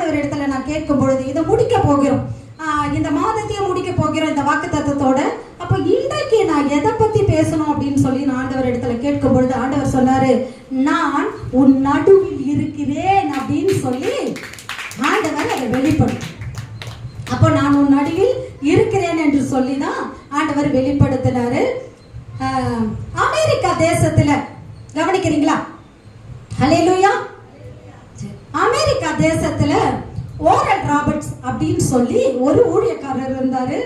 ஆண்டவர் இடத்துல நான் கேட்கும் பொழுது இதை முடிக்க போகிறோம், இந்த மாதத்தையும் முடிக்க போகிறோம் இந்த வாக்குத்தத்தத்தோட. அப்ப இன்றைக்கு நான் எதை பத்தி பேசணும் அப்படின்னு சொல்லி நான் ஆண்டவர் இடத்துல கேட்கும் பொழுது ஆண்டவர் சொன்னாரு, நான் உன் நடுவில் இருக்கிறேன் அப்படின்னு சொல்லி ஆண்டவர் அதை வெளிப்படும். அப்போ நான் உன் நடுவில் இருக்கிறேன் என்று சொல்லிதான் ஆண்டவர் வெளிப்படுத்தினாரு. அமெரிக்கா தேசத்துல கவனிக்கிறீங்களா? ஹல்லேலூயா. அமெரிக்கா தேசத்துல ஓரல் ராபர்ட்ஸ் அப்படின்னு சொல்லி ஒரு ஊழியக்காரர் இருந்தாரு.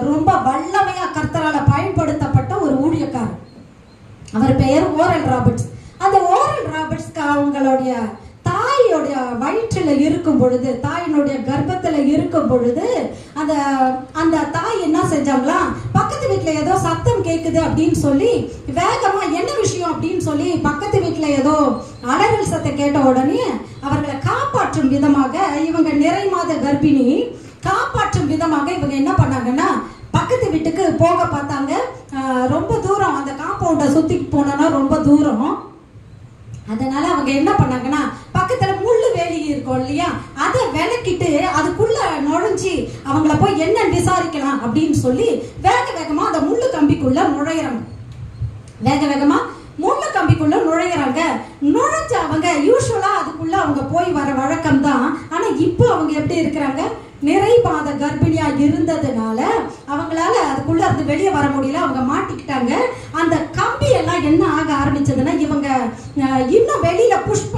ரொம்ப வல்லமையா கர்த்தரால பயன்படுத்தப்பட்ட ஒரு ஊழியக்காரர். அவர் பெயர் ஓரல் ராபர்ட்ஸ். அந்த ஓரல் ராபர்ட்ஸ்க்கு அவங்களுடைய தாயோடைய வயிற்றுல இருக்கும் பொழுது, தாயினுடைய கர்ப்பத்துல இருக்கும் பொழுது அந்த தாய் என்ன செஞ்சாங்களா, பக்கத்து வீட்டுல ஏதோ சத்தம் கேட்குது அப்படின்னு சொல்லி வேகமா என்ன விஷயம் அப்படின்னு சொல்லி பக்கத்து வீட்டுல ஏதோ அலறல் சத்தம் கேட்ட உடனே அவர்களை காப்பாற்றும் விதமாக, இவங்க நிறை மாத கர்ப்பிணி, காப்பாற்றும் விதமாக இவங்க என்ன பண்ணாங்கன்னா பக்கத்து வீட்டுக்கு போக பார்த்தாங்க. ரொம்ப தூரம், அந்த காம்பவுண்டை சுத்தி போனோம்னா ரொம்ப தூரம். அதனால அவங்க என்ன பண்ணாங்கன்னா பக்கத்துல முள்ளு வேலி இருக்கும் இல்லையா, அதை விளக்கிட்டு அதுக்குள்ள நுழைஞ்சி அவங்கள போய் என்ன விசாரிக்கலாம் அப்படின்னு சொல்லி வேக வேகமா அந்த முள்ளு கம்பிக்குள்ள நுழையிறாங்க. வேக வேகமா முள்ளு கம்பிக்குள்ள நுழையிறாங்க. நுழைஞ்ச அவங்க யூஸ்வலா அதுக்குள்ள அவங்க போய் வர வழக்கம் தான். ஆனா இப்போ அவங்க எப்படி இருக்கிறாங்க, நிறை மாத கர்ப்பிணியா இருந்ததுனால அவங்களால அதுக்குள்ள இருந்து வெளியே வர முடியல. அவங்க மாட்டிக்கிட்டாங்க. அந்த கம்பி எல்லாம் என்ன ஆக ஆரம்பிச்சதுன்னா, இவங்க இன்னும் வெளியில புஷ்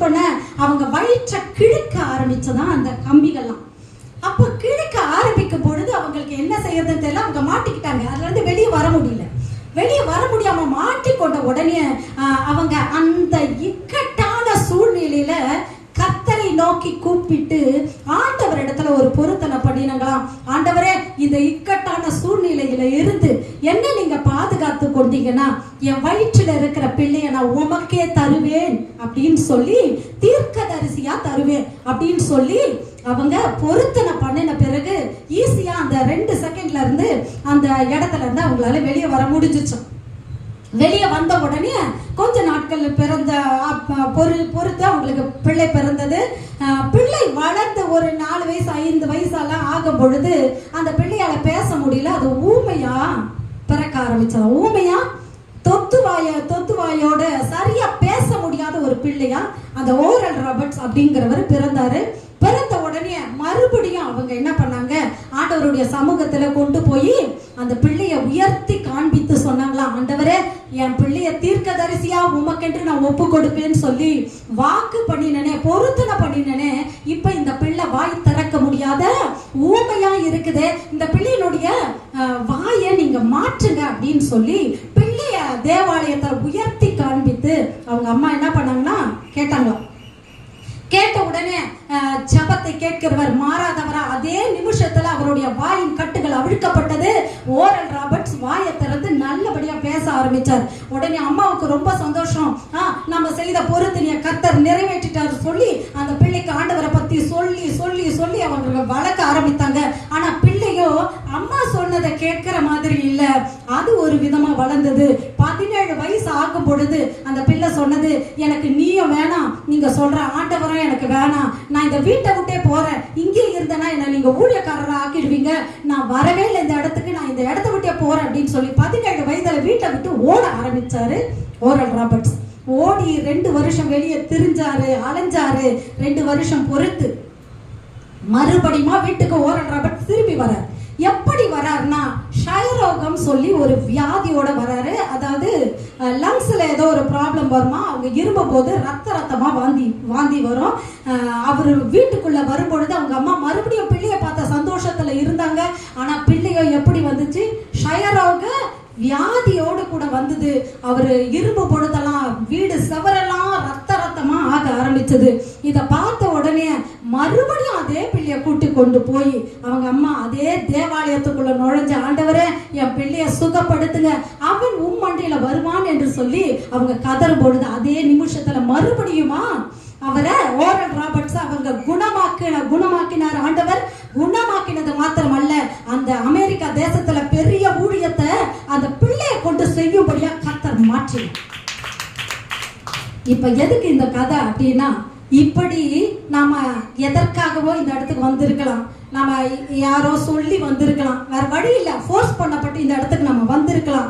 பண்ண அவங்க வயிற்றை கிழிக்க ஆரம்பிச்சதான் அந்த கம்பிகள்லாம். அப்ப கிழிக்க ஆரம்பிக்கும் பொழுது அவங்களுக்கு என்ன செய்யறதுன்னு தெரியல, அவங்க மாட்டிக்கிட்டாங்க. அதுல இருந்து வெளியே வர முடியல. வெளியே வர முடியாம மாட்டிக்கொண்ட உடனே அவங்க அந்த இக்கட்டான சூழ்நிலையில கர்த்தரை நோக்கி கூப்பிட்டு ஆண்டவர் இடத்துல ஒரு பொருத்தனை பண்ணினாங்களாம். ஆண்டவரே, இந்த இக்கட்டான சூழ்நிலையில இருந்து என்ன நீங்க பாதுகாத்து கொண்டீங்கன்னா என் வயிற்றுல இருக்கிற பிள்ளைய நான் உமக்கே தருவேன் அப்படின்னு சொல்லி, தீர்க்கதரிசியா தருவேன் அப்படின்னு சொல்லி அவங்க பொருத்தனை பண்ணின பிறகு ஈஸியா அந்த 2 செகண்ட்ல இருந்து அந்த இடத்துல இருந்து அவங்களால வெளியே வர முடிஞ்சிச்சு. வெளியே வந்த உடனே கொஞ்ச நாட்கள் பிறந்த பொறுத்து அவங்களுக்கு பிள்ளை பிறந்தது. பிள்ளை வளர்ந்து ஒரு 4 வயசு 5 வயசெல்லாம் ஆகும் பொழுது அந்த பிள்ளையால பேச முடியல. அது ஊமையா பிறக்க ஆரம்பிச்சது. ஊமையா தொத்துவாயோட சரியா பேச முடியாத ஒரு பிள்ளையா அந்த ஓரல் ராபர்ட்ஸ் அப்படிங்கிறவர் பிறந்தாரு. பிறந்த உடனே மறுபடியும் அவங்க என்ன பண்ணாங்க, ஆண்டவருடைய சமூகத்துல கொண்டு போய் அந்த பிள்ளைய உயர்த்தி காண்பித்து சொன்னாங்களாம், ஆண்டவரே, என் பிள்ளைய தீர்க்கதரிசியா உமக்கென்று நான் ஒப்பு கொடுப்பேன்னு சொல்லி வாக்கு பண்ணினனே, பொருத்தனை பண்ணினனே. இப்ப இந்த பிள்ளை வாய் திறக்க முடியாத ஊமையா இருக்குது. இந்த பிள்ளையினுடைய வாயை நீங்க மாற்றுங்க அப்படின்னு சொல்லி பிள்ளைய தேவாலயத்தை உயர்த்தி காண்பித்து அவங்க அம்மா என்ன பண்ணாங்கன்னா கேட்டாங்களாம். கேட்ட உடனே ஜபத்தை கேட்கிறவர் மாறாதவரா அதே நிமிஷத்துல அவருடைய வாயின் கட்டுகள் அவிழ்க்கப்பட்டது. ஓரல் ராபர்ட்ஸ் வாயை திறந்து நல்லபடியா பேச ஆரம்பிச்சார். உடனே அம்மாவுக்கு ரொம்ப சந்தோஷம். நம்ம செய்த பொருத்தனைய கர்த்தர் நிறைவேற்றிட்டாரு சொல்லி அந்த பிள்ளைக்கு ஆண்டவரை பத்தி சொல்லி சொல்லி சொல்லி அவங்க வளர்க்க ஆரம்பித்தாங்க. ஆனா பிள்ளையோ அம்மா சொன்னதை கேட்கிற மாதிரி இல்ல. அது ஒரு விதமா வளர்ந்தது. 17 வயசு ஆகும் பொழுது அந்த பிள்ளை சொன்னது, எனக்கு நீயும் வேணாம், நீங்க சொல்ற ஆண்டவரும் எனக்கு வேணாம், நான் இந்த வீட்டை விட்டே போறேன், இங்கே இருந்தேன்னா என்ன நீங்க ஊழியக்காரரா ஆக்கிடுவீங்க, நான் வரவே இல்லை இந்த இடத்துக்கு, நான் இந்த இடத்த விட்டே போறேன் அப்படின்னு சொல்லி 17 வயதுல வீட்டை விட்டு ஓட ஆரம்பிச்சாரு ஓரல் ராபர்ட்ஸ். ஓடி 2 வருஷம் வெளியே திரிஞ்சாரு, அலைஞ்சாரு. 2 வருஷம் பொறுத்து மறுபடியுமா வீட்டுக்கு ஓரல் ராபர்ட்ஸ் திரும்பி வரார். எப்படி வராருன்னா, ஷயரோகம் சொல்லி ஒரு வியாதியோட வராரு. அதாவது லங்ஸ்ல ஏதோ ஒரு ப்ராப்ளம் வருமா, அவங்க இருமும் போது ரத்தமா வாந்தி வரும். அவர் வீட்டுக்குள்ள வரும்பொழுது அவங்க அம்மா மறுபடியும் பிள்ளைய பார்த்த சந்தோஷத்துல இருந்தாங்க. ஆனா பிள்ளையோ எப்படி வந்துச்சு, ஷயரோக வியாதியோடு கூட வந்தது. அவரு இரும்பு பொழுதெல்லாம் வீடு செவரெல்லாம் ரத்தமா ஆக ஆரம்பிச்சது. இத பார்த்த உடனே மறுபடியும் அதே பிள்ளைய கூட்டி கொண்டு போய் அவங்க அம்மா அதே தேவாலயத்துக்குள்ள நுழைஞ்ச, ஆண்டவரே, என் பிள்ளைய சுகப்படுத்துங்க, அவன் உம்மண்டையில வருவான் என்று சொல்லி அவங்க கதறும் பொழுது அதே நிமிஷத்துல மறுபடியுமா அவரை ஓரல் ராபர்ட்ஸ் அவங்க குணமாக்கினார் ஆண்டவர். குணமாக்கினது மாத்திரமல்ல, அந்த அமெரிக்கா தேசத்துல பெரிய ஊழியத்தை அந்த பிள்ளைய கொண்டு செய்யும்படியா கர்த்தர் மாற்றினார். இப்ப எதுக்கு இந்த கதை அப்படின்னா, இப்படி நாம எதற்காகவோ இந்த இடத்துக்கு வந்திருக்கலாம், நாம யாரோ சொல்லி வந்திருக்கலாம், வேற வழி இல்லை, ஃபோர்ஸ் பண்ணப்பட்டு இந்த இடத்துக்கு நம்ம வந்திருக்கலாம்.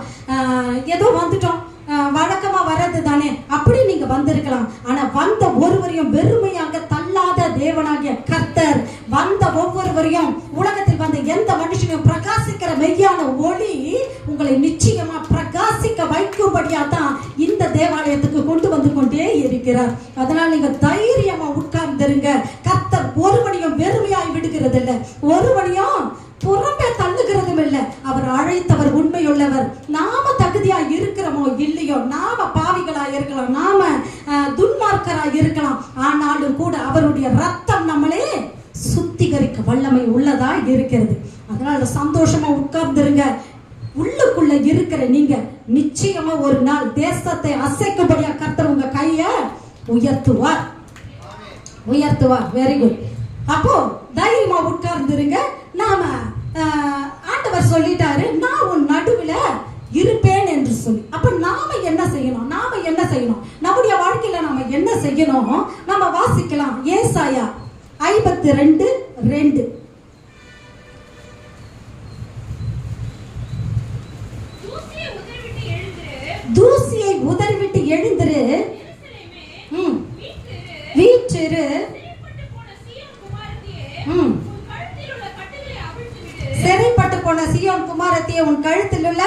ஏதோ வந்துட்டோம், வழக்கமா வர்றது தானே அப்படி நீங்க வந்திருக்கலாம். ஆனா வந்த ஒருவரையும் வெறுமையாக தள்ளாத தேவனாகிய கர்த்தர் வந்த ஒவ்வொருவரையும், உலகத்தில் வந்த எந்த மனுஷனையும் பிரகாசிக்கிற மெய்யான ஒளி உங்களை நிச்சயமா பிரகாசிக்க வைக்கும்படியா தான் இந்த தேவாலயத்துக்கு கொண்டு வந்து கொண்டே இருக்கிறார். அதனால நீங்க தைரியமா உட்கார்ந்துருங்க. கர்த்தர் ஒருவனையும் வெறுமையாய் விடுகிறது இல்லை, ஒருவனையும் புறம்பே தள்ளுகிறதும் இல்லை. அவர் அழைத்தவர் உண்மையுள்ளவர். நாம தகுதியா இருக்கிறோமோ இல்லையோ, நாம பாவிகளா இருக்கலாம், நாம துன்மார்க்கரா இருக்கலாம், ஆனாலும் கூட அவருடைய ரத்தம் நம்மளே சுத்திகரிக்க வல்லமை உள்ளதா இருக்கிறது. அதனால சந்தோஷமா உட்கார்ந்துருங்க. உள்ளுக்குள்ள இருக்கிற நீங்க நிச்சயமா ஒரு நாள் தேசத்தை அசைக்கும்படியா கர்த்தர் உங்க கைய உயர்த்துவார், உயர்த்துவார். Very good. அப்போ தைரியமா உட்கார்ந்துருங்க. நாம ஆண்டவர் சொல்லிட்டாரு, நான் உன் நடுவுல இருப்பேன் என்று சொல்லி. அப்ப நாம என்ன செய்யணும், நாம என்ன செய்யணும், நம்முடைய வாழ்க்கையில நாம என்ன செய்யணும், நம்ம வாசிக்கலாம். ஏசாயா 52:2. தூசியை உதறிவிட்டு எழுந்திரு, வீற்றிரு, சிறைப்பட்டு போன சீயோன் குமாரத்தியே உன் கழுத்தில் உள்ள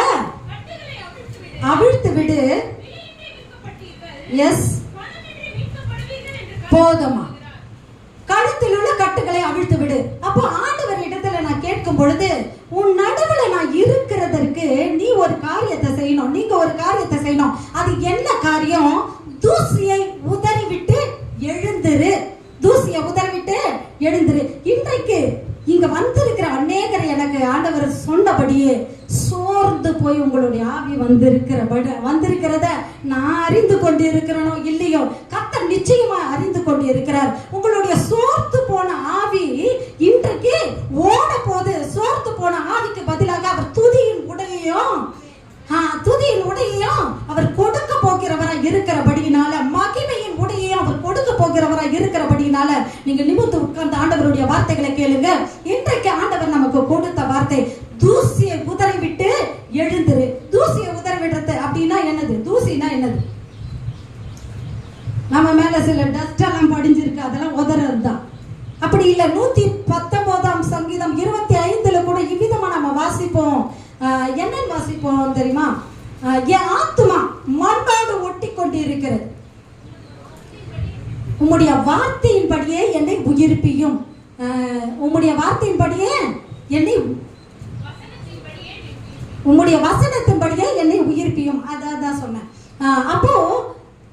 அவிழ்த்து விடு. எஸ், போதுமா, கழுத்தில் உள்ள கட்டுகளை அவிழ்த்து விடு. அப்போ ஆண்டவர் இடத்துல நான் கேட்கும் பொழுது, உன் நடுவுல நான் இருக்கிறதற்கு நீ ஒரு காரியத்தை செய்யணும், நீங்க ஒரு காரியத்தை செய்யணும். அது என்ன காரியம்? தூசியை உதறிவிட்டு எழுந்திரு, தூசியை உதறிவிட்டு எழுந்திரு. இன்றைக்கு இங்க வந்திருக்கிற அநேகரை எனக்கு ஆண்டவர் சொன்னபடியே சோர்ந்து போய் உங்களுடைய ஆவி வந்திருக்கிறத நான் அறிந்து கொண்டு இருக்கிறனோ இல்லையோ, கர்த்தர் நிச்சயமா அறிந்து கொண்டு இருக்கிறார். உங்களுடைய சோர்த்து போன ஆவி இன்றைக்கு ஓட போது. சோர்த்து போன ஆவிக்கு பதிலாக அவர் துதியின் உடையையும் அவர் கொடுக்க போகிறவராய் இருக்கிறபடியினால, மகிமையின் உடையையும் அவர் கொடுக்க போகிறவராய் இருக்கிறபடியினால நீங்க நிமிர்ந்து உட்கார்ந்து ஆண்டவருடைய வார்த்தைகளை கேளுங்க. இன்றைக்கு ஆண்டவர் நமக்கு கொடுத்த வார்த்தை, தூசியை உதறிவிட்டு எழுந்திரு. தூசியை உதறிவிடுறது அப்படின்னா என்னது? தூசினா என்னது? நம்ம மேல சில டஸ்ட் எல்லாம் படிஞ்சிருக்கு, அதெல்லாம் உதறது தான். அப்படி இல்ல, 119 சங்கீதம் 25 கூட இவ்விதமா நம்ம வாசிப்போம். என்னன்னு வாசிப்போம் தெரியுமா? என் ஆத்துமா மண்ணோடு ஒட்டி கொண்டு இருக்கிறது, உம்முடைய வார்த்தையின்படியே என்னை உயிர்ப்பியும். உம்முடைய வார்த்தையின்படியே என்னை, உம்முடைய வசனத்தின்படியே என்னை உயிர்ப்பியும். அதான் சொன்னேன். அப்போ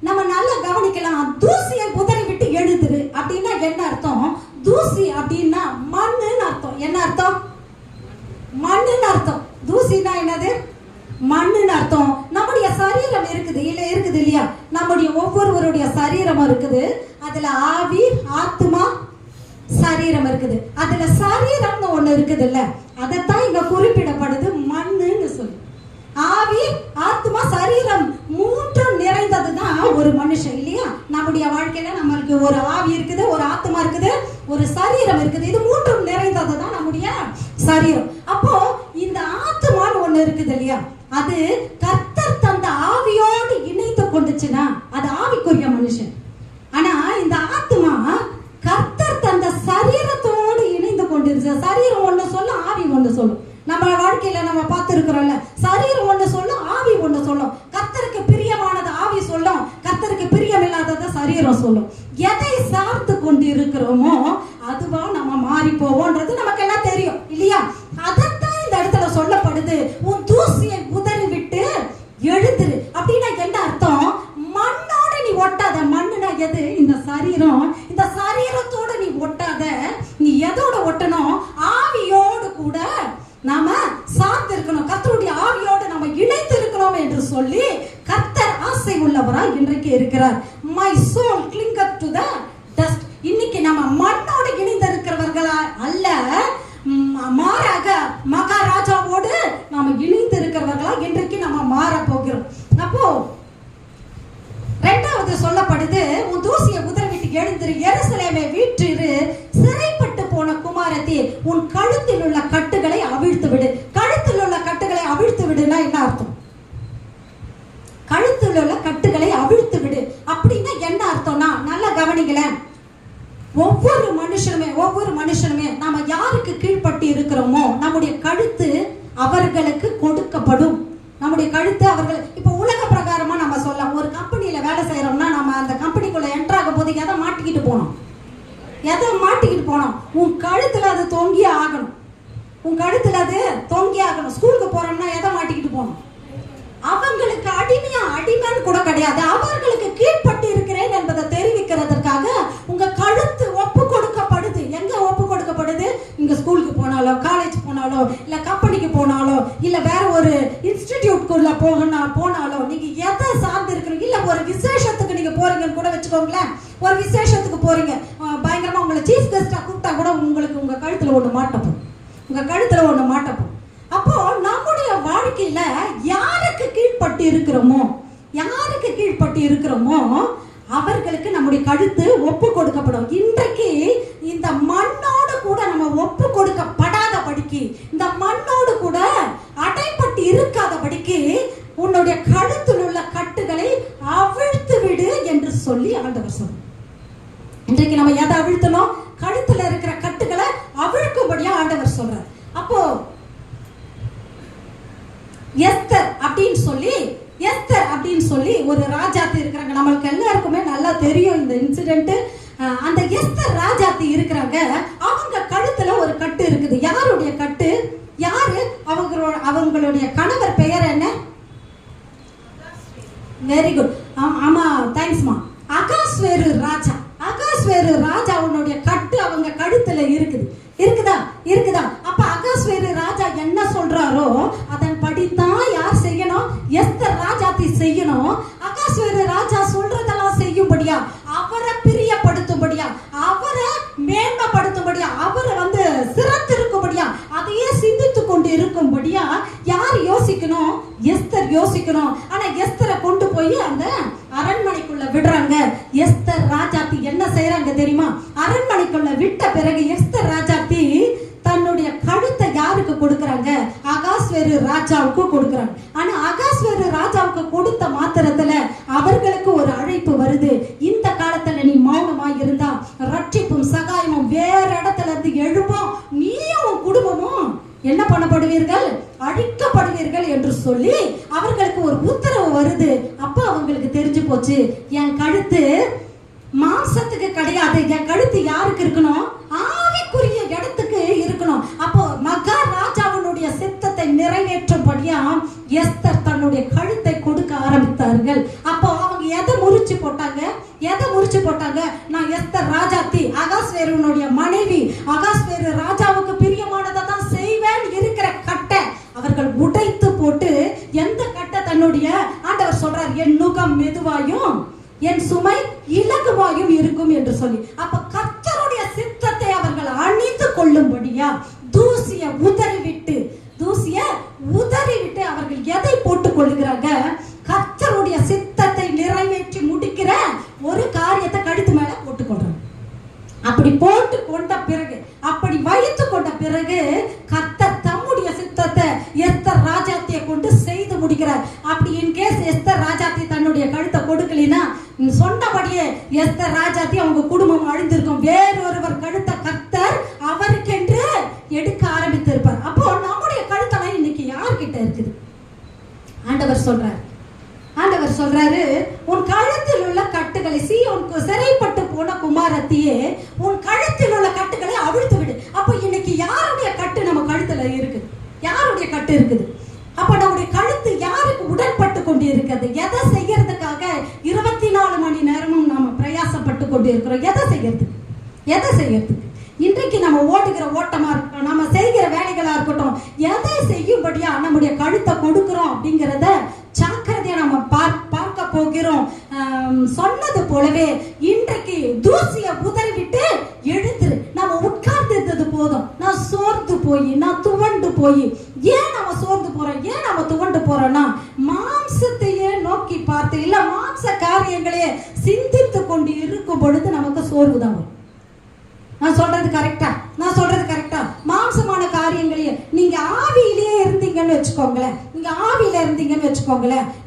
நம்ம நல்லா கவனிக்கலாம். தூசியை உதறி விட்டு எழுதுரு அப்படின்னா என்ன அர்த்தம்? தூசி அப்படின்னா மண்ணுன்னு அர்த்தம். என்ன அர்த்தம்? மண்ணுன்னு அர்த்தம். தூசினா என்னது? மண்ணுன்னு அர்த்தம். நம்முடைய சரீரம் இருக்குது இல்லையா? நம்முடைய ஒவ்வொருவருடைய சரீரம் இருக்குது. அதுல ஆவி, ஆத்மா, சரீரம் இருக்குது. அதுல சரீரம்னு ஒண்ணு இருக்குது இல்ல, அதைத்தான் இங்க குறிப்பிடப்படுது மண்ணுன்னு சொல்லி. ஆவி, ஆத்மா, சரீரம் மூன்றும் நிறைந்ததுதான் ஒரு மனுஷன் இல்லையா? நம்முடைய வாழ்க்கையில நம்மளுக்கு ஒரு ஆவி இருக்குது, ஒரு ஆத்மா இருக்குது, ஒரு சரீரம் இருக்குது. இது மூன்றும் நிறைந்ததுதான் நம்முடைய சரீரம். அப்போ இந்த ஆத்மான்னு ஒண்ணு இருக்குது இல்லையா, அது கர்த்தர் தந்த ஆவியோடு இணைத்து கொண்டுச்சுன்னா அது ஆவிக்குரிய மனுஷன். ஆனா இந்த ஆத்மா கர்த்தர் தந்த சரீரத்தோடு இணைந்து கொண்டிருச்சு. சரீரம் ஒண்ணு சொல்லும், ஆவி ஒண்ணு சொல்லும். நம்ம வாழ்க்கையில நம்ம பார்த்திருக்கிறோம்ல, சரீரம் ஒண்ணு சொல்லும், ஆவி ஒண்ணு சொல்லும். கர்த்தருக்கு பிரியமானது ஆவி சொல்லும், கர்த்தருக்கு பிரியமில்லாததை சரீரம் சொல்லும். எதை சார்ந்து கொண்டு இருக்கிறோமோ அதுவா நம்ம மாறி போவோம்ன்றது நமக்கு எல்லாம் தெரியும் இல்லையா? அதைத்தான் இந்த இடத்துல சொல்லப்படுது, உன் தூசியை உதறி விட்டு எழுந்துரு. அப்படின்னா என்ன அர்த்தம்? மண்ணோட நீ ஒட்டாத. மண்ணுனா எது? இந்த சரீரம். இந்த சரீரத்தோட நீ ஒட்டாத. நீ எதோட ஒட்டணும்? ஆவியோடு கூட நாம சார்ந்து இருக்கணும், கர்த்தருடைய ஆவியோடு நம்ம இணைத்து இருக்கணும் என்று சொல்லி கர்த்தர் ஆசை உள்ளவராய் இன்றைக்கு இருக்கிறார். My soul clingeth to the dust. இன்னைக்கு நம்ம மண்ணோடு இணைந்து இருக்கிறவர்களா அல்ல, மாறாக மகாராஜாவோடு நாம இணைந்து இருக்கிறவர்களா இன்றைக்கு நம்ம மாற போகிறோம். அப்போ இரண்டாவது சொல்லப்படுது, உன் தூசியை உதறிவிட்டு எழுந்திரு, எருசலேமே வீற்றிரு, சிறைப்பட்டு போன குமாரத்தி உன் கழுத்தில் உள்ள கட்டுகளை அவிழ்த்து விடு. கழுத்தில் உள்ள கட்டுகளை அவிழ்த்து விடுனா என்ன அர்த்தம்? கழுத்தில் உள்ள கட்டுகளை அவிழ்த்து விடு அப்படின்னா என்ன அர்த்தம்னா, நல்லா கவனிங்களேன். ஒவ்வொரு மனுஷனுமே நாம யாருக்கு கீழ்பட்டு இருக்கிறோமோ நம்முடைய கழுத்து அவர்களுக்கு கொடுக்கப்படும். நம்முடைய கழுத்து அவர்கள். இப்ப உலக பிரகாரமா நம்ம சொல்லலாம், ஒரு கம்பெனியில வேலை செய்யறோம்னா நம்ம அந்த கம்பெனிக்குள்ள என்ட்ராகும் போது எதை மாட்டிக்கிட்டு போனோம்? உன் கழுத்துல அது தொங்கியே ஆகணும். ஸ்கூலுக்கு போறோம்னா எதை மாட்டிக்கிட்டு போனோம்? அவங்களுக்கு அடிமைன்னு கூட கிடையாது, அவர்களுக்கு கீழ்பட்டு இருக்கிறேன் என்பதை தெரிவிக்கிறதுக்காக உங்க கழுத்து ஒப்பு கொடுக்கப்படுது. எங்க ஒப்பு கொடுக்கப்படுது? இங்க ஸ்கூலுக்கு போனாலோ, காலேஜ் போனாலோ, இல்ல கம்பெனிக்கு போனாலோ, இல்ல வேற ஒரு இன்ஸ்டிடியூட்குள்ள போனாலோ, நீங்க எதை சார்ந்து இருக்கிறீங்க? இல்ல ஒரு விசேஷத்துக்கு நீங்க போறீங்கன்னு கூட வச்சுக்கோங்களேன். ஒரு விசேஷத்துக்கு போறீங்க, பயங்கரமா உங்களை சீஃப் கெஸ்டா கூப்பிட்டா கூட உங்களுக்கு உங்க கழுத்துல ஒண்ணு மாட்டப்போம். அப்போ நம்முடைய வாழ்க்கையில யாருக்கு கீழ்பட்டு இருக்கிறோமோ அவர்களுக்கு நம்முடைய கழுத்து ஒப்பு கொடுக்கப்படும். இன்றைக்கு இந்த மண்ணோடு கூட நம்ம ஒப்பு கொடுக்கப்படாதபடிக்கு, இந்த மண்ணோடு கூட அடைப்பட்டு இருக்காதபடிக்கு உன்னுடைய கழுத்தில் உள்ள கட்டுகளை அவிழ்த்து விடு என்று சொல்லி ஆண்டவர் சொல்றார். இன்றைக்கு நம்ம எதை அவிழ்த்தணும்? கழுத்துல இருக்கிற கட்டுகளை அவிழ்க்கும்படியா ஆண்டவர் சொல்றார். அப்போ எஸ்தர் அப்படின்னு சொல்லி ஒரு ராஜாத்தி இருக்கிறாங்க. நம்மளுக்கு எல்லாருக்குமே நல்லா தெரியும் இந்த இன்சிடென்ட். அந்த எஸ்தர் ராஜாத்தி இருக்கிறாங்க. அவங்க கழுத்துல ஒரு கட்டு இருக்குது. யாருடைய கட்டு? யாரு? அவங்களுடைய கணவர் பெயர் என்ன? Very good. ஆமா, தேங்க்ஸ்மா. அகாஸ்வேரு ராஜாவுடைய கட்டு அவங்க கழுத்துல இருக்குதா? அப்ப அகாஸ்வேரு ராஜா என்ன சொல்றாரோ அதன் படித்தான் யார் செய்யணும்? எஸ்தர் ராஜாத்தி செய்யணும். அகாஸ்வேரு ராஜா சொல்றதெல்லாம் செய்யும்படியா, அவரை பிரியப்படுத்தும்படியா, அவரை மேன்மைப்படுத்தும்படியா, அவரை சிறந்திருக்கும்படியா, அதையே சிந்தித்து கொண்டு இருக்கும்படியா யார் யோசிக்கணும்? எஸ்தர் யோசிக்கணும். ஆனா எஸ்தரை கொண்டு போய் அந்த அரண்மனைக்குள்ள விடுறாங்க. எஸ்தர் ராஜாத்தி என்ன செய்யறாங்க தெரியுமா? அரண்மனைக்குள்ள விட்ட பிறகு எஸ்தர் ராஜாத்தி தன்னுடைய கழுத்தை யாருக்கு கொடுக்கறாங்க? அகாஸ்வேரு ராஜாவுக்கு கொடுக்கறாங்க. ஆனா அகாஸ்வேரு ராஜாவுக்கு கொடுத்த மாத்திரத்துல அவர்களுக்கு ஒரு அழைப்பு வருது. இந்த காலத்துல நீ மௌனமா இருந்தா ரட்சிப்பும் சகாயமும் வேற இடத்துல இருந்து எழுப்போம், நீயும் குடும்பமும் என்ன பண்ணப்படுவீர்கள்? அழிக்கப்படுவீர்கள் என்று சொல்லி அவர்களுக்கு ஒரு உத்தரவு வருது. அப்ப அவங்களுக்கு தெரிஞ்சு போச்சு, என் கழுத்து மாம்சத்துக்கு கிடையாது, என் கழுத்து யாருக்கு இருக்கணும்? ஆவிக்குரிய இடத்துக்கு இருக்கணும். அப்போ மகாராஜாவினுடைய சித்தத்தை நிறைவேற்றும்படியா எஸ்தர் தன்னுடைய கழுத்தை கொடுக்க ஆரம்பித்தார்கள். அப்போ அவங்க எதை முறிச்சு போட்டாங்க? நான் எஸ்தர் ராஜாத்தி, அகாஸ்வேருனுடைய மனைவி, அகாஸ்வேரு ராஜாவுக்கு பிரியமானதை தான் செய்வேன் இருக்கிற கட்டை அவர்கள் உடைத்து போட்டு, எந்த கட்டை? தன்னுடைய ஆண்டவர் சொல்றார், என் நுகம் மெதுவாயும் என் சுமை இலகுவாயும் இருக்கும் என்று சொல்லி. அப்ப கர்த்தருடைய சித்தத்தை அவர்கள் அணிந்து கொள்ளும்படியா தூசிய உதறிவிட்டு அவர்கள் எதை போட்டுக் கொள்ளுகிறாங்க? கர்த்தருடைய சித்தத்தை நிறைவேற்றி முடிக்கிற ஒரு காரியத்தை கழுத்து மேல போட்டுக்கொள்றாங்க. அப்படி போட்டு கொண்ட பிறகு, அப்படி வைத்து கொண்ட பிறகு கர்த்தர் தம்முடைய சித்தத்தை எஸ்தர் ராஜாத்தியை கொண்டு செய்து முடிக்கிறார். அப்படி இன்கேஸ் எஸ்தர் ராஜாத்தி தன்னுடைய கழுத்தை கொடுக்கலினா சொன்னபடியே எஸ்தர் ராஜாத்தி அவங்க குடும்பம் அழிந்திருக்கும். வேறொருவர் கழுத்தை கர்த்தர் அவருக்கென்று எடுக்க ஆரம்பித்திருப்பார். அப்போ நம்முடைய கழுத்தெல்லாம் இன்னைக்கு யார்கிட்ட இருக்குது? ஆண்டவர் சொல்றாரு, உன் கழுத்தில் உள்ள கட்டுகளை உனக்கு சிறைப்பட்டு போன குமாரத்தியே, உன் கழுத்தில் உள்ள கட்டுகளை அவிழ்த்து விடு. அப்ப இன்னைக்கு யாருடைய கட்டு நம்ம கழுத்துல இருக்குது? அப்ப நம்முடைய கழுத்து யாருக்கு உடன்பட்டு கொண்டு இருக்கிறது? எதை செய்யறதுக்காக 24 மணி நேரமும் நாம பிரயாசப்பட்டு கொண்டு இருக்கிறோம்? எதை செய்யறதுக்கு? இன்றைக்கு நம்ம ஓட்டுகிற ஓட்டமா இருக்கட்டும், நம்ம செய்கிற வேலைகளா இருக்கட்டும், எதை செய்யும்படியா நம்முடைய கழுத்தை கொடுக்கிறோம் அப்படிங்கிறத ஜாக்கிரதையா நம்ம பார்க்க போகிறோம். சொன்னது போலவே இன்றைக்கு தூசிய உதறிவிட்டு எழுந்துரு. நம்ம உட்கார்ந்து இருந்தது போதும். நான் சோர்ந்து போய், நான் துவண்டு போய், ஏன் நம்ம சோர்ந்து போறோம், ஏன் நம்ம துவண்டு போறோம்னா மாம்சத்தையே நோக்கி பார்த்து இல்ல மாம்ச காரியங்களே சிந்தித்து கொண்டு இருக்கும் பொழுது நமக்கு சோர்வு தான் வரும். நான் சொல்றது கரெக்டா? மாம்சமான காரியங்களையே நீங்க ஆவியிலேயே இருந்தீங்கன்னு வச்சுக்கோங்களேன்,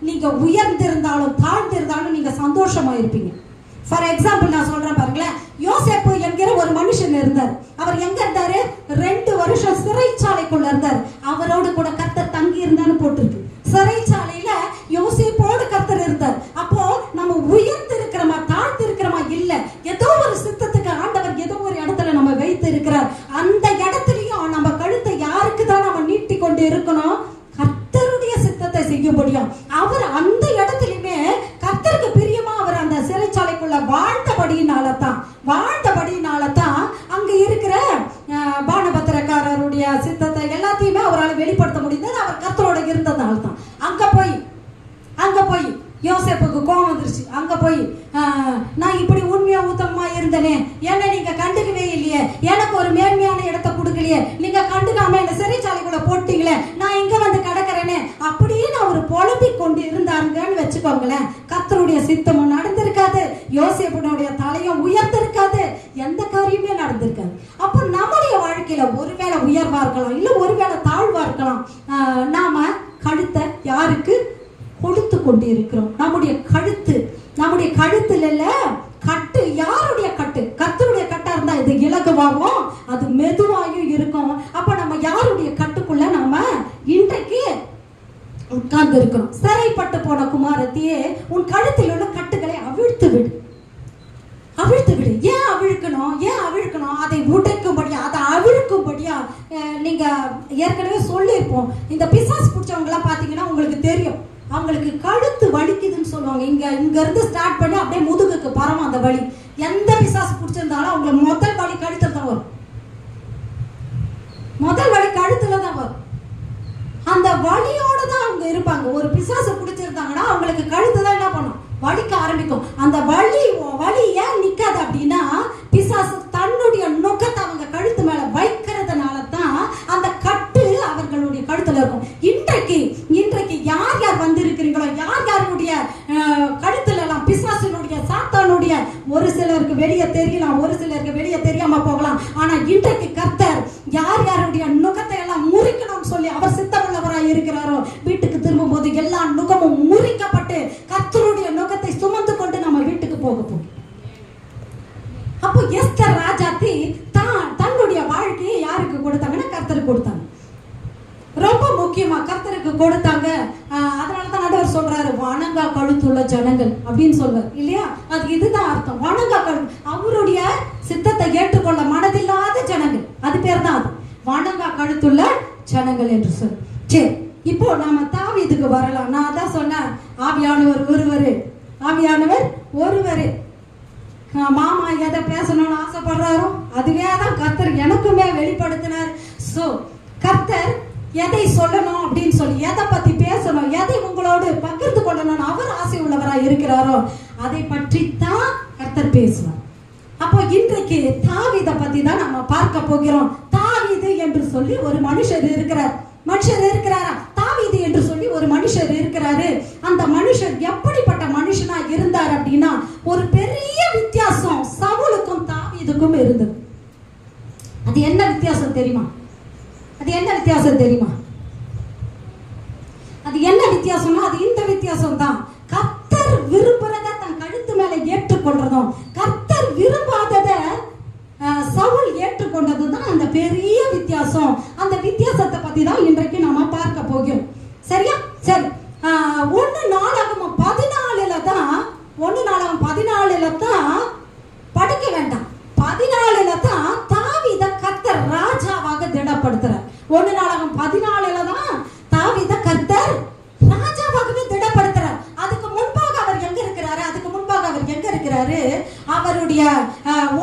நீங்க உயர்ந்திருந்தாலும் தாழ்ந்திருந்தாலும் நீங்க சந்தோஷமா இருப்பீங்க. ஃபார் எக்ஸாம்பிள் நான் சொல்றேன் பாருங்களேன். யோசேப்பு என்கிற ஒரு மனுஷன் இருந்தார். அவர் எங்க இருந்தாரு? 2 வருஷம் சிறைச்சாலைக்குள்ள இருந்தார். அவரோடு கூட கர்த்தர் தங்கி இருந்தான்னு போட்டிருக்கு. சிறைச்சாலையில யோசேப்போடு கர்த்தர் இருந்தார். அப்போ நம்ம உயர்ந்து இருக்கிறோமா தாழ்ந்து இருக்கிறோமா இல்ல, ஏதோ ஒரு சித்தத்துக்கு ஆண்டவர் ஏதோ ஒரு இடத்துல நம்ம வைத்து இருக்கிறார். அந்த இடத்துலயும் நம்ம கழுத்தை யாருக்கு தான் நம்ம நீட்டி கொண்டு இருக்கணும்? கர்த்தருடைய சித்தத்தை செய்ய முடியும். அவர் அந்த இடத்துலயுமே கர்த்தருக்கு பிரியமா அவர் அந்த சிறைச்சாலைக்குள்ள வாழ்ந்தபடியினால தான் அங்க இருக்கிற பானபத்திரக்காரருடைய சித்தத்தை எல்லாத்தையுமே அவரால் வெளிப்படுத்த முடிந்தது. அவர் கர்த்தரோட இருந்ததால தான். அங்க போய் யோசேப்புக்கு கோபம் வந்துருச்சு. அங்க போய் நான் இப்படி உண்மையா உத்தமமா இருந்தனே, என்ன நீங்க கண்டுக்கவே இல்லையே, எனக்கு ஒரு மேன்மையான இடத்தை கொடுக்கலையே, நீங்க கண்டுக்காம என்ன சிறைச்சாலைக்குள்ள போட்டீங்களே, நான் இங்க வந்து கிடக்கிறேனே அப்படின்னு அவர் புலம்பிக் கொண்டு இருந்தாருங்கன்னு வச்சுக்கோங்களேன். கர்த்தருடைய சித்தமும் நடந்திருக்காது, யோசேப்புடைய தலையும் உயர்ந்திருக்காது, எந்த காரியமே நடந்திருக்காது. அப்போ நம்முடைய வாழ்க்கையில ஒருவேளை உயர்வா இருக்கலாம், இல்ல ஒருவேளை தாழ்வா இருக்கலாம். நாம கழுத்தை யாருக்கு கொடுத்து கொண்டு இருக்கிறோம்? நம்முடைய கழுத்துல இல்ல கட்டு. யாருடைய கட்டு? கர்த்தருடைய கட்டா இருந்தா இது இலகுவாகும், அது மெதுவாயும் இருக்கும். அப்ப நம்ம யாருடைய கட்டுக்குள்ள நாம இன்றைக்கு உட்கார்ந்து இருக்கிறோம்? சிறைப்பட்டு போன குமாரத்தியே, உன் கழுத்தில் உள்ள கட்டுகளை அவிழ்த்து விடு. ஏன் அவிழ்க்கணும்? அதை உடைக்கும்படியா, அதை அவிழ்க்கும்படியா. நீங்க ஏற்கனவே சொல்லியிருப்போம். இந்த பிசாசு பிடிச்சவங்க எல்லாம் பாத்தீங்கன்னா உங்களுக்கு தெரியும், அவங்களுக்கு கழுத்து வலிக்குதுன்னு சொல்லுவாங்க. இங்க இருந்து ஸ்டார்ட் பண்ணி அப்படியே முதுகுக்கு பரவும் அந்த வலி. எந்த பிசாசு பிடிச்சிருந்தாலும் அவங்களுக்கு முதல் வலி கழுத்துல தான் வரும். அந்த வலியோட தான் அவங்க இருப்பாங்க. ஒரு பிசாசு பிடிச்சிருந்தாங்கன்னா அவங்களுக்கு கழுத்து தான் என்ன பண்ணும்? வலிக்க ஆரம்பிக்கும். அந்த வலி ஏன் நிக்காது அப்படின்னா, பிசாசு தன்னுடைய நுகத்தை அவங்க கழுத்து மேல வைக்கிறதுனால தான் அந்த கட்டு அவர்களுடைய கழுத்துல இருக்கும். இன்றைக்கு யார் வந்திருக்கிறீங்களோ, யாருடைய கழுத்துல எல்லாம் பிசாசினுடைய சாத்தானுடைய, ஒரு சிலருக்கு வெளியே தெரியலாம், ஒரு சிலருக்கு வெளியே தெரியாம போகலாம். ஆனா இன்றைக்கு கர்த்தர் யாருடைய நுகத்தை எல்லாம் முறிக்கணும்னு சொல்லி அவர் சித்தமுள்ளவராய் இருக்கிறாரோ, வீட்டுக்கு திரும்பும் போது எல்லா நுகமும் முறிக்கப்பட்டு கர்த்தருடைய நுகத்தை சுமந்து கொண்டு நம்ம வீட்டுக்கு போகும். அப்போ எஸ்தர் ராஜாத்தி தன்னுடைய வாழ்க்கையை யாருக்கு கொடுத்தாங்கன்னா கர்த்தருக்கு கொடுத்தாங்க. ரொம்ப முக்கியமா கர்த்தருக்கு கொடுத்தாங்க. அதனாலதான் நடுவர் சொல்றாரு, வணங்கா கழுத்துள்ள ஜனங்கள் அப்படின்னு சொல்றாரு இல்லையா? அது இதுதான் அர்த்தம். வணங்கா கழுத்து, அவருடைய சித்தத்தை ஏற்றுக்கொள்ள மனதில்லாத ஜனங்கள், அது பேர் தான் அது, வணங்கா கழுத்துள்ள ஜனங்கள் என்று சொல்லு. சரி, இப்போ நாம தாவீதுக்கு வரலாம். நான் அதான் சொன்னேன், ஆவியானவர் ஒருவரு. மாமா எதை பேசணும்னு ஆசைப்படுறாரோ அதுவே தான் கர்த்தர் எனக்குமே வெளிப்படுத்தினார். சோ கர்த்தர் எதை சொல்லணும் அப்படின்னு சொல்லி, எதை பத்தி பேசணும், எதை உங்களோடு பகிர்ந்து கொள்ளணும்னு அவர் ஆசை உள்ளவராய் இருக்கிறாரோ அதை பற்றி தான் கர்த்தர் பேசுவார். அப்போ இன்றைக்கு தாவீதை பத்தி தான் நம்ம பார்க்க போகிறோம். தாவீது என்று சொல்லி ஒரு மனுஷர் இருக்கிறாரா? தாவீது என்று சொல்லி ஒரு மனுஷர் இருக்கிறாரு. அந்த மனுஷர் எப்படிப்பட்ட மனுஷனா இருந்தார் அப்படின்னா, ஒரு பெரிய வித்தியாசம் சவுலுக்கும் தாவீதுக்கும் இருந்தது. அது என்ன வித்தியாசம் தெரியுமா? அது என்ன வித்தியாசம்னா, அது இந்த வித்தியாசம் தான். கர்த்தர் விரும்புறத தன் கழுத்து மேல ஏற்றுக்கொள்றதும், கர்த்தர் விரும்பாதத சவுல் ஏற்றுக்கொண்டதுதான் அந்த பெரிய வித்தியாசம். அந்த வித்தியாசத்தை பத்தி தான் இன்றைக்கு நாம பார்க்க போகிறோம். சரியா? சரி, 1 நாளாகமம் 14 தான் படிக்க வேண்டாம். 14 தான் தாவீதை கர்த்தர் ராஜாவாக திடப்படுத்துறார். 1 நாளாகமம் 14 தான் தாவீதை கர்த்தர் ராஜாவாகவே திடப்படுத்துறார். அதுக்கு முன்பாக அவர் எங்க இருக்கிறாரு? அவருடைய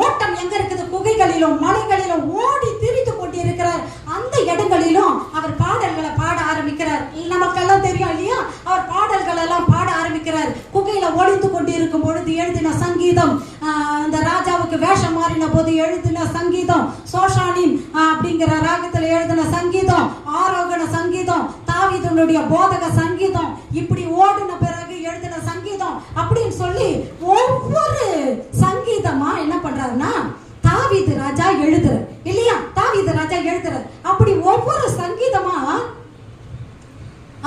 ஓட்டம் எங்க இருக்குது? குகைகளிலும் மலைகளிலும் ஓடி திரிந்து கொண்டிருக்கிறார். அந்த இடங்களிலும் அவர் பாடல்களை பாட ஆரம்பிக்கிறார். நமக்கெல்லாம் தெரியும் இல்லையா? அவர் பாடல்கள் எல்லாம் பாட ஆரம்பிக்கிறார். குகையில ஒளிந்து கொண்டு இருக்கும் பொழுது எழுதின சங்கீதம், அந்த ராஜாவுக்கு வேஷம் மாறின போது எழுதின சங்கீதம், சோஷானின் அப்படிங்கிற ராகத்துல எழுதின சங்கீதம், ஆரோகண சங்கீதம், தாவீதுனுடைய போதக சங்கீதம், இப்படி ஓடின பிறகு எழுதின சங்கீதம், அப்படின்னு சொல்லி ஒவ்வொரு சங்கீதமா என்ன பண்றாருன்னா தாவீது ராஜா எழுதுற இல்லையா, தாவீது ராஜா எழுதுற. அப்படி ஒவ்வொரு சங்கீதமா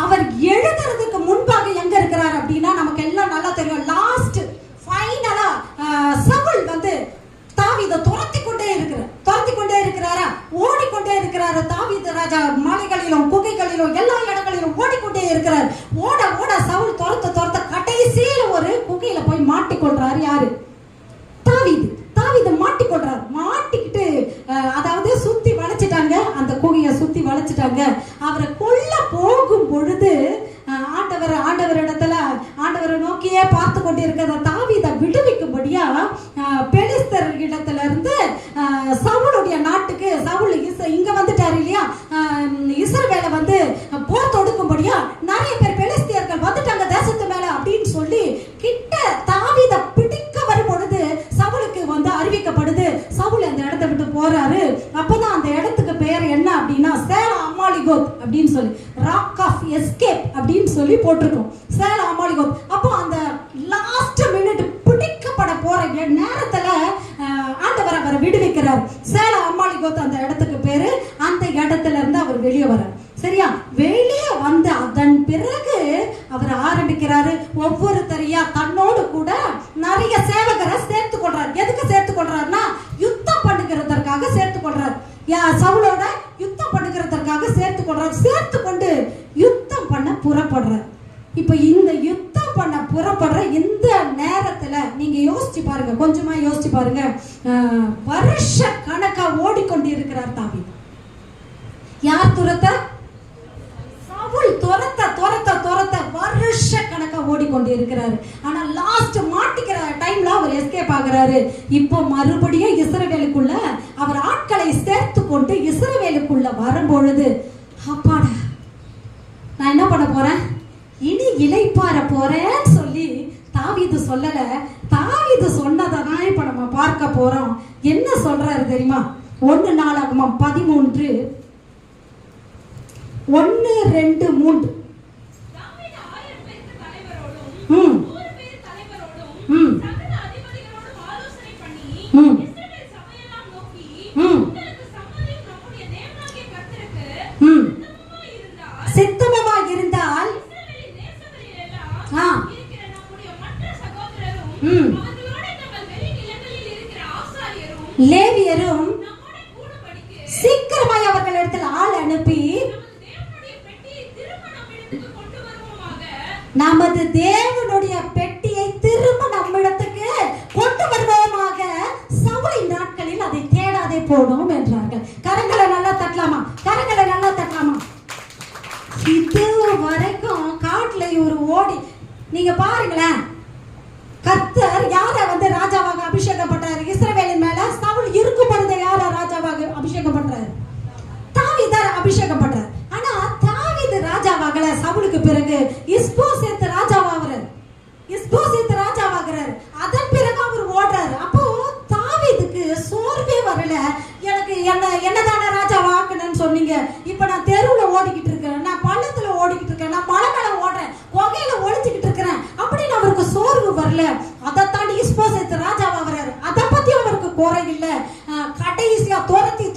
அவர் எழுதுறதுக்கு முன்பாக எங்க இருக்கிறார் அப்படின்னா நமக்கு எல்லாம் நல்லா தெரியும். லாஸ்ட் ஃபைனலா சவுல் வந்து தாவீதை துரத்தி கொண்டே இருக்கிறாரா, ஓடிக்கொண்டே இருக்கிறாரு. தாவீது ராஜா மலைகளிலும் குகைகளிலும் எல்லா இடங்களிலும் ஓடிக்கொண்டே இருக்கிறார். ஓட ஓட சவுல் துரத்த கடைசியில ஒரு குகையில போய் மாட்டிக்கொள்றாரு. யாரு? தாவீது மாட்டிக்கொள்றாரு. மாட்டிக்கிட்டு அதாவது சுத்தி வளைச்சிட்டாங்க, அந்த குகையை சுத்தி வளைச்சிட்டாங்க. அவரை கொல்ல போகும் பொழுது ஆண்டவரை நோக்கியே பார்த்து கொண்டிருக்கிற தாவீதை விடுவிக்கும்படியா பெலிஸ்தர் இடத்துல இருந்து சவுளுடைய நாட்டுக்கு சவுல் இங்க வந்துட்டாரு இல்லையா, இஸ்ரவேலை வந்து போர் தொடுக்கும்படியா நிறைய பேர் பெலிஸ்தியர்கள் வந்துட்டாங்க தேசத்து மேல அப்படின்னு சொல்லி கிட்ட தாவீதை பிடிக்க வரும் பொழுது சவுலுக்கு வந்து அறிவிக்கப்படுது. சவுல் அந்த இடத்தை விட்டு போறாரு. அப்பதான் அந்த இடத்துக்கு பேர் என்ன அப்படின்னா சேலா அமாலிகோத் அப்படின்னு சொல்லி, ராக் ஆஃப் எஸ்கேப் அப்படின்னு சொல்லி போட்டிருக்கோம், சேலா அமாலிகோத். அப்போ அந்த லாஸ்ட் மினிட் பிடிக்கப்பட போற நேரத்துல ஆண்டவர் அவரை விடுவிக்கிறார். சேலா அமாலிகோத் அந்த இடத்துக்கு பேரு. அந்த இடத்துல இருந்து அவர் வெளியே வர்றார். சரியா, வெளியே வந்து அதன் பிறகு அவர் ஆரம்பிக்கிறாரு ஒவ்வொருத்தரையா தன்னோடு கூட நிறைய சேவகரை சேர்த்து கொள்றார். எதுக்கு சேர்த்து கொள்றாருன்னா யுத்தம் பண்ணுகிறதற்காக சேர்த்து கொள்றார். சவுலோட யுத்தம் பண்ணுகிறதற்காக சேர்த்து கொள்றார். சேர்த்து கொண்டு யுத்தம் பண்ண புறப்படுறார். இப்ப இந்த யுத்தம் பண்ண புறப்படுற இந்த நேரத்துல நீங்க யோசிச்சு பாருங்க, கொஞ்சமா யோசிச்சு பாருங்க. வருஷ கணக்கா ஓடிக்கொண்டு இருக்கிறார் தாவீது. யார் துரத்த? சவுல் துரத்த வருஷ கணக்கா ஓடிக்கொண்டு இருக்கிறாரு. ஆனா லாஸ்ட் மாட்டிக்கிற டைம்ல அவர் எஸ்கேப் ஆகுறாரு. இப்போ மறுபடியும் இஸ்ரவேலுக்குள்ள அவர் ஆட்களை சேர்த்து கொண்டு இஸ்ரவேலுக்குள்ள வரும்பொழுது அப்பாடா நான் என்ன பண்ண போறேன், இனி இளைப்பாற போறேன்னு சொல்லி தாவீது சொல்லல. தாவீது சொன்னதான் இப்ப நம்ம பார்க்க போறோம். என்ன சொல்றாரு தெரியுமா? 1 நாளாகமம் 13 1 2 3 சித்தமாக இருந்தால் லேவியரும் சீக்கிரமாய் அவர்கள் இடத்தில் ஆள் அனுப்பி நமது தேவனுடைய பெட்டியை திரும்ப நம்மிடத்துக்கு கொண்டு வருவோமாக, சவுலின் நாட்களில் அதை தேடாதே போடும் என்றார்கள். கரங்களை நல்லா தட்டலாமா? கரங்களை நல்லா தட்டலாமா? இது வரைக்கும் காட்டுல ஒரு ஓடி நீங்க பாருங்களேன். கர்த்தர் யார வந்து ராஜாவாக அபிஷேகம் பண்றாரு? இஸ்ரவேலின் மேல சவுல் இருக்கும் பொழுது யார ராஜாவாக அபிஷேகம் பண்றாரு? தாவீத அபிஷேகம் பண்றாரு. ஆனா தாவீது ராஜாவாகல. சவுலுக்கு பிறகு இஸ்போசேத் ராஜாவாகிறார். அதன் பிறகு அவர் ஓடுறாரு. அப்போ தாவீதுக்கு சோர்வே வரல. எனக்கு என்னதான ராஜாவாக்கணும்னு சொன்னீங்க, இப்ப நான் தெருவுல ஓடிக்கிட்டு இருக்கிறேன், நான் பள்ளத்துல ஓடிக்கிட்டு இருக்கேன், நான் மலை மேல ஓடுறேன், குகையில ஒளிச்சுக்கிட்டு இருக்கிறேன் அப்படின்னு அவருக்கு சோர்வு வரல. அதை தாண்டி இஸ்போசேத் ராஜாவாகிறாரு. அதை பத்தி அவருக்கு குறை இல்லை. கடைசியா துரத்தி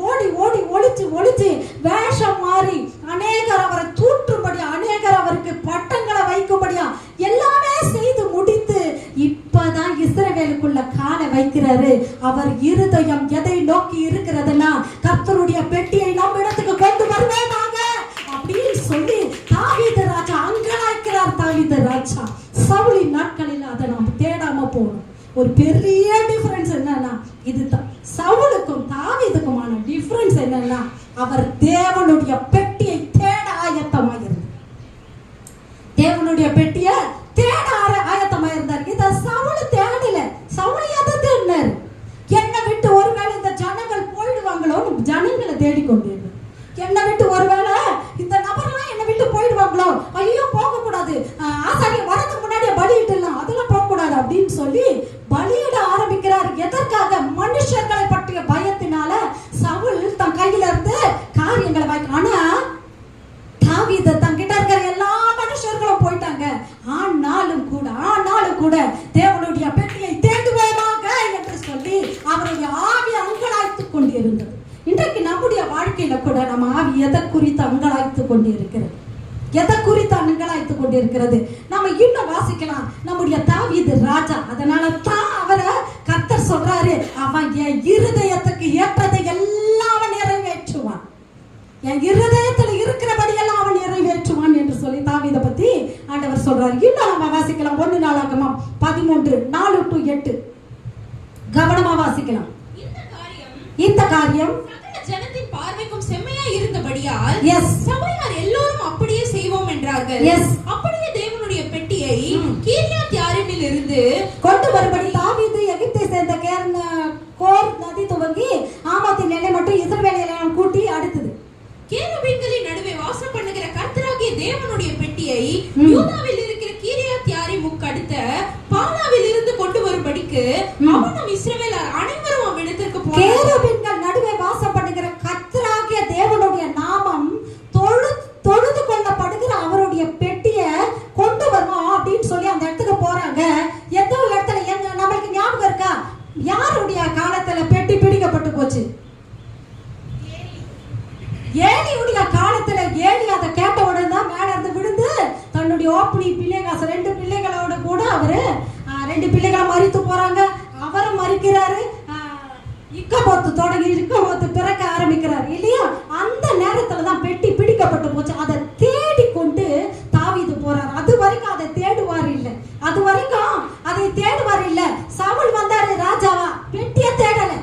ஓடி ஒளிச்சு வேஷம் மாறி அநேகர் அவரை தூற்றும்படியா, அநேகர் அவருக்கு பட்டங்களை வைக்கும்படியா எல்லாமே செய்து முடித்து இப்பதான் இஸ்ரவேலுக்குள்ள காலை வைக்கிறாரு. அவர் இருதயம் எதை நோக்கி இருக்கிறதுனா கர்த்தருடைய பெட்டியை நம்ம இடத்துக்கு கொண்டு வருவேனாக அப்படின்னு சொல்லி தாவீது ராஜா அங்கலாய்க்கிறார். தாவீது ராஜா சவுலின் நாட்களில் அதை நாம் தேடாம போகணும். ஒரு பெரிய டிஃபரன்ஸ் என்னன்னா இதுதான். சவுலுக்கும் தாவீதுக்குமான டிஃபரன்ஸ் என்னன்னா அவர் தேவனுடைய பெட்டியை தேட ஆயத்தமாயிருந்தார். தேவனுடைய பெட்டியை தேட ஆயத்தமாயிருந்தார். இத சவுல் தேடல. சவுல் எதை தேடினார்? என்னை விட்டு ஒருவேளை இந்த ஜனங்கள் போயிடுவாங்களோ ஜனங்களை தேடிக்கொண்டிருந்தார். என்னை விட்டு ஒருவேளை இந்த நபர்லாம் என்னை விட்டு போயிடுவாங்களோ, ஐயோ போக கூடாது, ஆசாரியர் வரதுக்கு முன்னாடியே பலியிடலாம், அதெல்லாம் போக கூடாது அப்படின்னு சொல்லி பலியிட ஆரம்பிக்கிறார். எதற்காக? மனுஷர் நாம கூட தேவனுடைய பெட்டியை தேடுவோமாக என்று சொல்லி அவருடைய ஆவி அங்கலாய்த்து கொண்டிருந்தது. இன்றைக்கு நம்முடைய வாழ்க்கையில கூட நம்ம ஆவி எதை குறித்து அங்கலாய்த்து கொண்டிருக்கிறது? எதை குறித்து அங்கலாய்த்து கொண்டிருக்கிறது? நம்ம இன்னும் வாசிக்கலாம். நம்முடைய தாவீது ராஜா, அதனால தான் அவரை கர்த்தர் சொல்றாரு, அவன் என் இருதயத்துக்கு ஏற்றதை எல்லாம் அவன் நிறைவேற்றுவான், என் இருதயத்துல இருக்கிறபடியெல்லாம் அவன் நிறைவேற்றுவான் என்று சொல்லி தாவீதை பத்தி ஆண்டவர் சொல்றாரு. இன்னும் நம்ம வாசிக்கலாம். 1 நாளாகமம் 13:4-8 கவனமா வாசிக்கலாம். இந்த காரியம் ஜனத்தின் பார்வைக்கும் செம்மையா இருந்தபடியால் எஸ் சபையார் எல்லோரும் அப்படியே செய்வோம் என்றார்கள். எஸ் அப்படியே தேவனுடைய பெட்டியை கீரியாத் யாரீமில் இருந்து கொண்டு வரும்படி தாவீது எகிப்தை சேர்ந்த கோர் நதி துவங்கி ஆமாத்தின் எல்லை மட்டும் இஸ்ரவேலை கூட்டி அடுத்தது கேருபீன்களின் நடுவே வாசம் பண்ணுகிற கர்த்தராகிய தேவனுடைய பெட்டியை யூதாவில் இருக்கிற கீரியாத் யாரீமுக்கு அடுத்த பாலாவில் இருந்து கொண்டு வரும்படிக்கு அவனும் இஸ்ரவேலர் அனைவரும் அவ்விடத்திற்கு போனார்கள். கேருபீன்கள் நடுவே வாசம் பண்ணுகிற கர்த்தராகிய தேவனுடைய நாமம் தொழுது கொள்ளப்படுகிற அவருடைய பெட்டியை கொண்டு வரணும் அப்படின்னு சொல்லி அந்த இடத்துக்கு போறாங்க. எந்த இடத்துல நம்மளுக்கு ஞாபகம் இருக்கா? யாருடைய காலத்துல பெட்டி பிடிக்கப்பட்டு போச்சு? ஏலியுடைய காலத்துல. ஏலி அதை கேட்ட உடனே தான் மேல இருந்து விழுந்து தன்னுடைய ஓப்பனி பிள்ளைகாச 2 பிள்ளைகளோட கூட அவரு 2 பிள்ளைகளை மறித்து போறாங்க. அவரும் மறிக்கிறாரு. இக்கபோத்து பிறக்க ஆரம்பிக்கிறார் இல்லையா? அந்த நேரத்துல தான் பெட்டி பிடிக்கப்பட்டு போச்சு. அதை தேடிக்கொண்டு தாவீது போறார். அது வரைக்கும் அதை தேடுவார் இல்லை. அது வரைக்கும் அதை தேடுவார் இல்ல. சவுல் வந்தாரு ராஜாவா, பெட்டியை தேடல.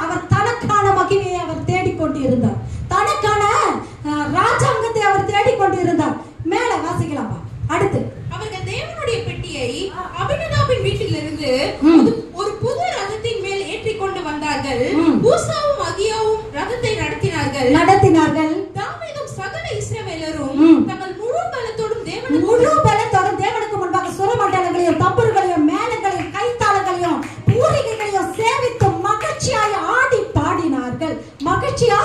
அவர் தனக்கான மகிமையை அவர் தேடிக்கொண்டு இருந்தார். தனக்கான ராஜாங்கத்தை அவர் தேடிக்கொண்டு இருந்தார். மேல வாசிக்கலாமா? அடுத்து அவர்கள் தேவனுடைய பெட்டியை அபினதாபின் வீட்டிலிருந்து ஒரு புது ரதத்தின் மேல் ஏற்றி கொண்டு வந்தார்கள். ஊசாவும் அகியாவும் ரதத்தை நடத்தினார்கள். தாவீதும் சகல இஸ்ரவேலரும் தங்கள் முழு பலத்தோடும் தேவனுக்கு முன்பாக சுரமண்டலங்களையும் தம்புர்களையும் மேளங்களையும் கைத்தாளங்களையும் பூரிகைகளையும் சேவித்து மகிழ்ச்சியாய் ஆடி பாடினார்கள். மகிழ்ச்சியா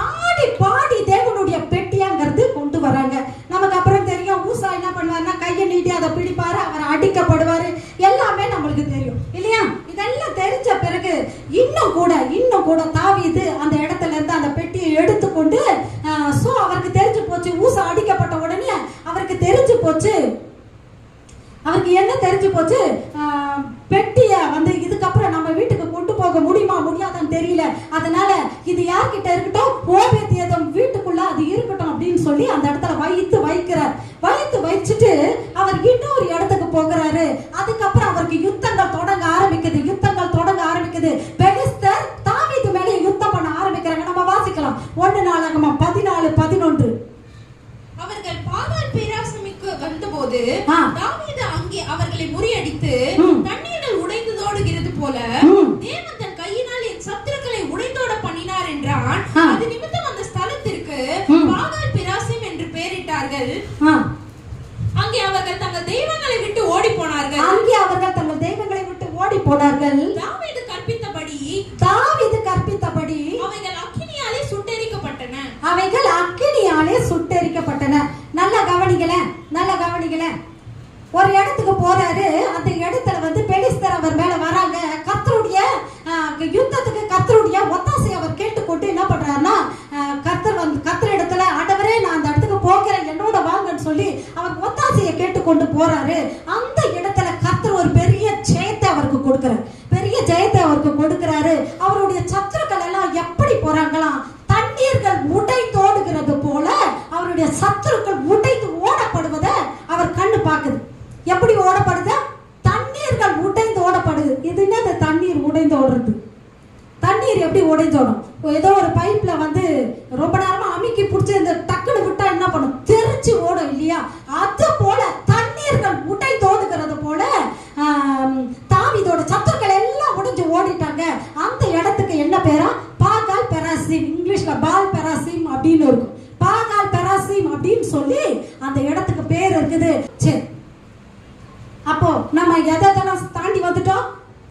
ஆடி பாடி தேவனுடைய பெட்டியாங்கிறது கொண்டு வராங்க. நமக்கு அப்புறம் தெரியும், ஊசா என்ன பண்ணுவாருன்னா கையை நீட்டி அதை பிடிப்பாரு, அவர் அடிக்கப்படுவாரு. எல்லாமே நம்மளுக்கு தெரியும் இல்லையா? இதெல்லாம் தெரிஞ்ச பிறகு இன்னும் கூட தாவீது அந்த இடத்துல இருந்து அந்த பெட்டியை எடுத்துக்கொண்டு அவருக்கு தெரிஞ்சு போச்சு. ஊசா அடிக்கப்பட்ட உடனே அவருக்கு தெரிஞ்சு போச்சு. அவருக்கு என்ன தெரிஞ்சு போச்சு? பெட்டிய வந்து இதுக்கப்புறம் நம்ம வீட்டுக்கு கொண்டு போக முடியுமா முடியாதான்னு தெரியல. அதனால இது யார்கிட்ட இருக்கட்டும், ஓபேத்ஏதோம் வீட்டுக்குள்ள அது இருக்கட்டும் அப்படின்னு சொல்லி அந்த இடத்துல வச்சுட்டு அவர் இன்னொரு இடத்துக்கு போகிறாரு. அதுக்கப்புறம் அவருக்கு யுத்தங்கள் தொடங்க ஆரம்பிக்குது. பெலிஸ்தர் தாவீது மேல யுத்தம் பண்ண ஆரம்பிக்கிறாங்க. நம்ம வாசிக்கலாம் 1 நாளாகமம் 14:11. அவர்கள் பாகால் பெராசிமுக்கு வந்தபோது தாவீது அங்கே அவர்களை முறியடித்து தண்ணீரில் உடைந்தோடுகிறது போல தேவன் தன் கையினால் என் சத்துருக்களை உடைந்தோட பண்ணினார் என்றான். அது நிமித்தம் அந்த ஸ்தலத்திற்கு பாகால் பெராசிம் என்று பெயரிட்டார்கள். அங்கே அவர்கள் தங்கள் தெய்வங்களை விட்டு ஓடி போனார்கள். தாவீது கற்பித்தபடி அவைகள் அக்கினியாலே சுட்டெரிக்கப்பட்டன. நல்ல கவனிக்கல. ஒரு இடத்துக்கு போறாரு. அந்த இடத்துல வந்து பெலிஸ்தர் அவர் மேல வராங்க. கர்த்தருடைய ஒத்தாசை அவர் கேட்டுக்கொண்டு என்ன பண்றாருன்னா, கர்த்தர் இடத்துல ஆண்டவரே நான் அந்த இடத்துக்கு போகிறேன், என்னோட வாங்கன்னு சொல்லி அவர் ஒத்தாசையை கேட்டுக்கொண்டு போறாரு. அந்த இடத்துல கர்த்தர் ஒரு பெரிய ஜெயத்தை அவருக்கு கொடுக்கிறாரு. அவருடைய சத்துருக்கள் எல்லாம் எப்படி போறாங்களாம்? தண்ணீர்கள் உடைந்தோடுகிறது போல அவருடைய சத்துருக்கள் உடைந்து ஓடப்படுவதை அவர் கண்ணு பார்க்குது. எப்படி ஓடப்படுது? தண்ணீர்கள் உடைந்து ஓடப்படுது. இது என்ன தண்ணீர் உடைந்து ஓடுறது? தண்ணீர் எப்படி உடைஞ்சோடும்? ஏதோ ஒரு பைப்ல வந்து ரொம்ப நேரமா அமுக்கி பிடிச்சி இந்த டக்குன்னு விட்டா என்ன பண்ணும்? தெரிச்சு ஓடும் இல்லையா? அது போல தண்ணீர்கள் உடைந்தோடுகிறது போல தாவீதோட சத்துருக்கள் எல்லாம் உடைஞ்சு ஓடிட்டாங்க. அந்த இடத்துக்கு என்ன பேரா? பாகால் பெராசிம். இங்கிலீஷ்ல பால் பெராசிம் அப்படின்னு இருக்கும். பாகால் பெராசிம் அப்படின்னு சொல்லி அந்த இடத்துக்கு பேர் இருக்குது. சரி, அப்போ நம்ம எதெல்லாம் தாண்டி வந்துட்டோம்?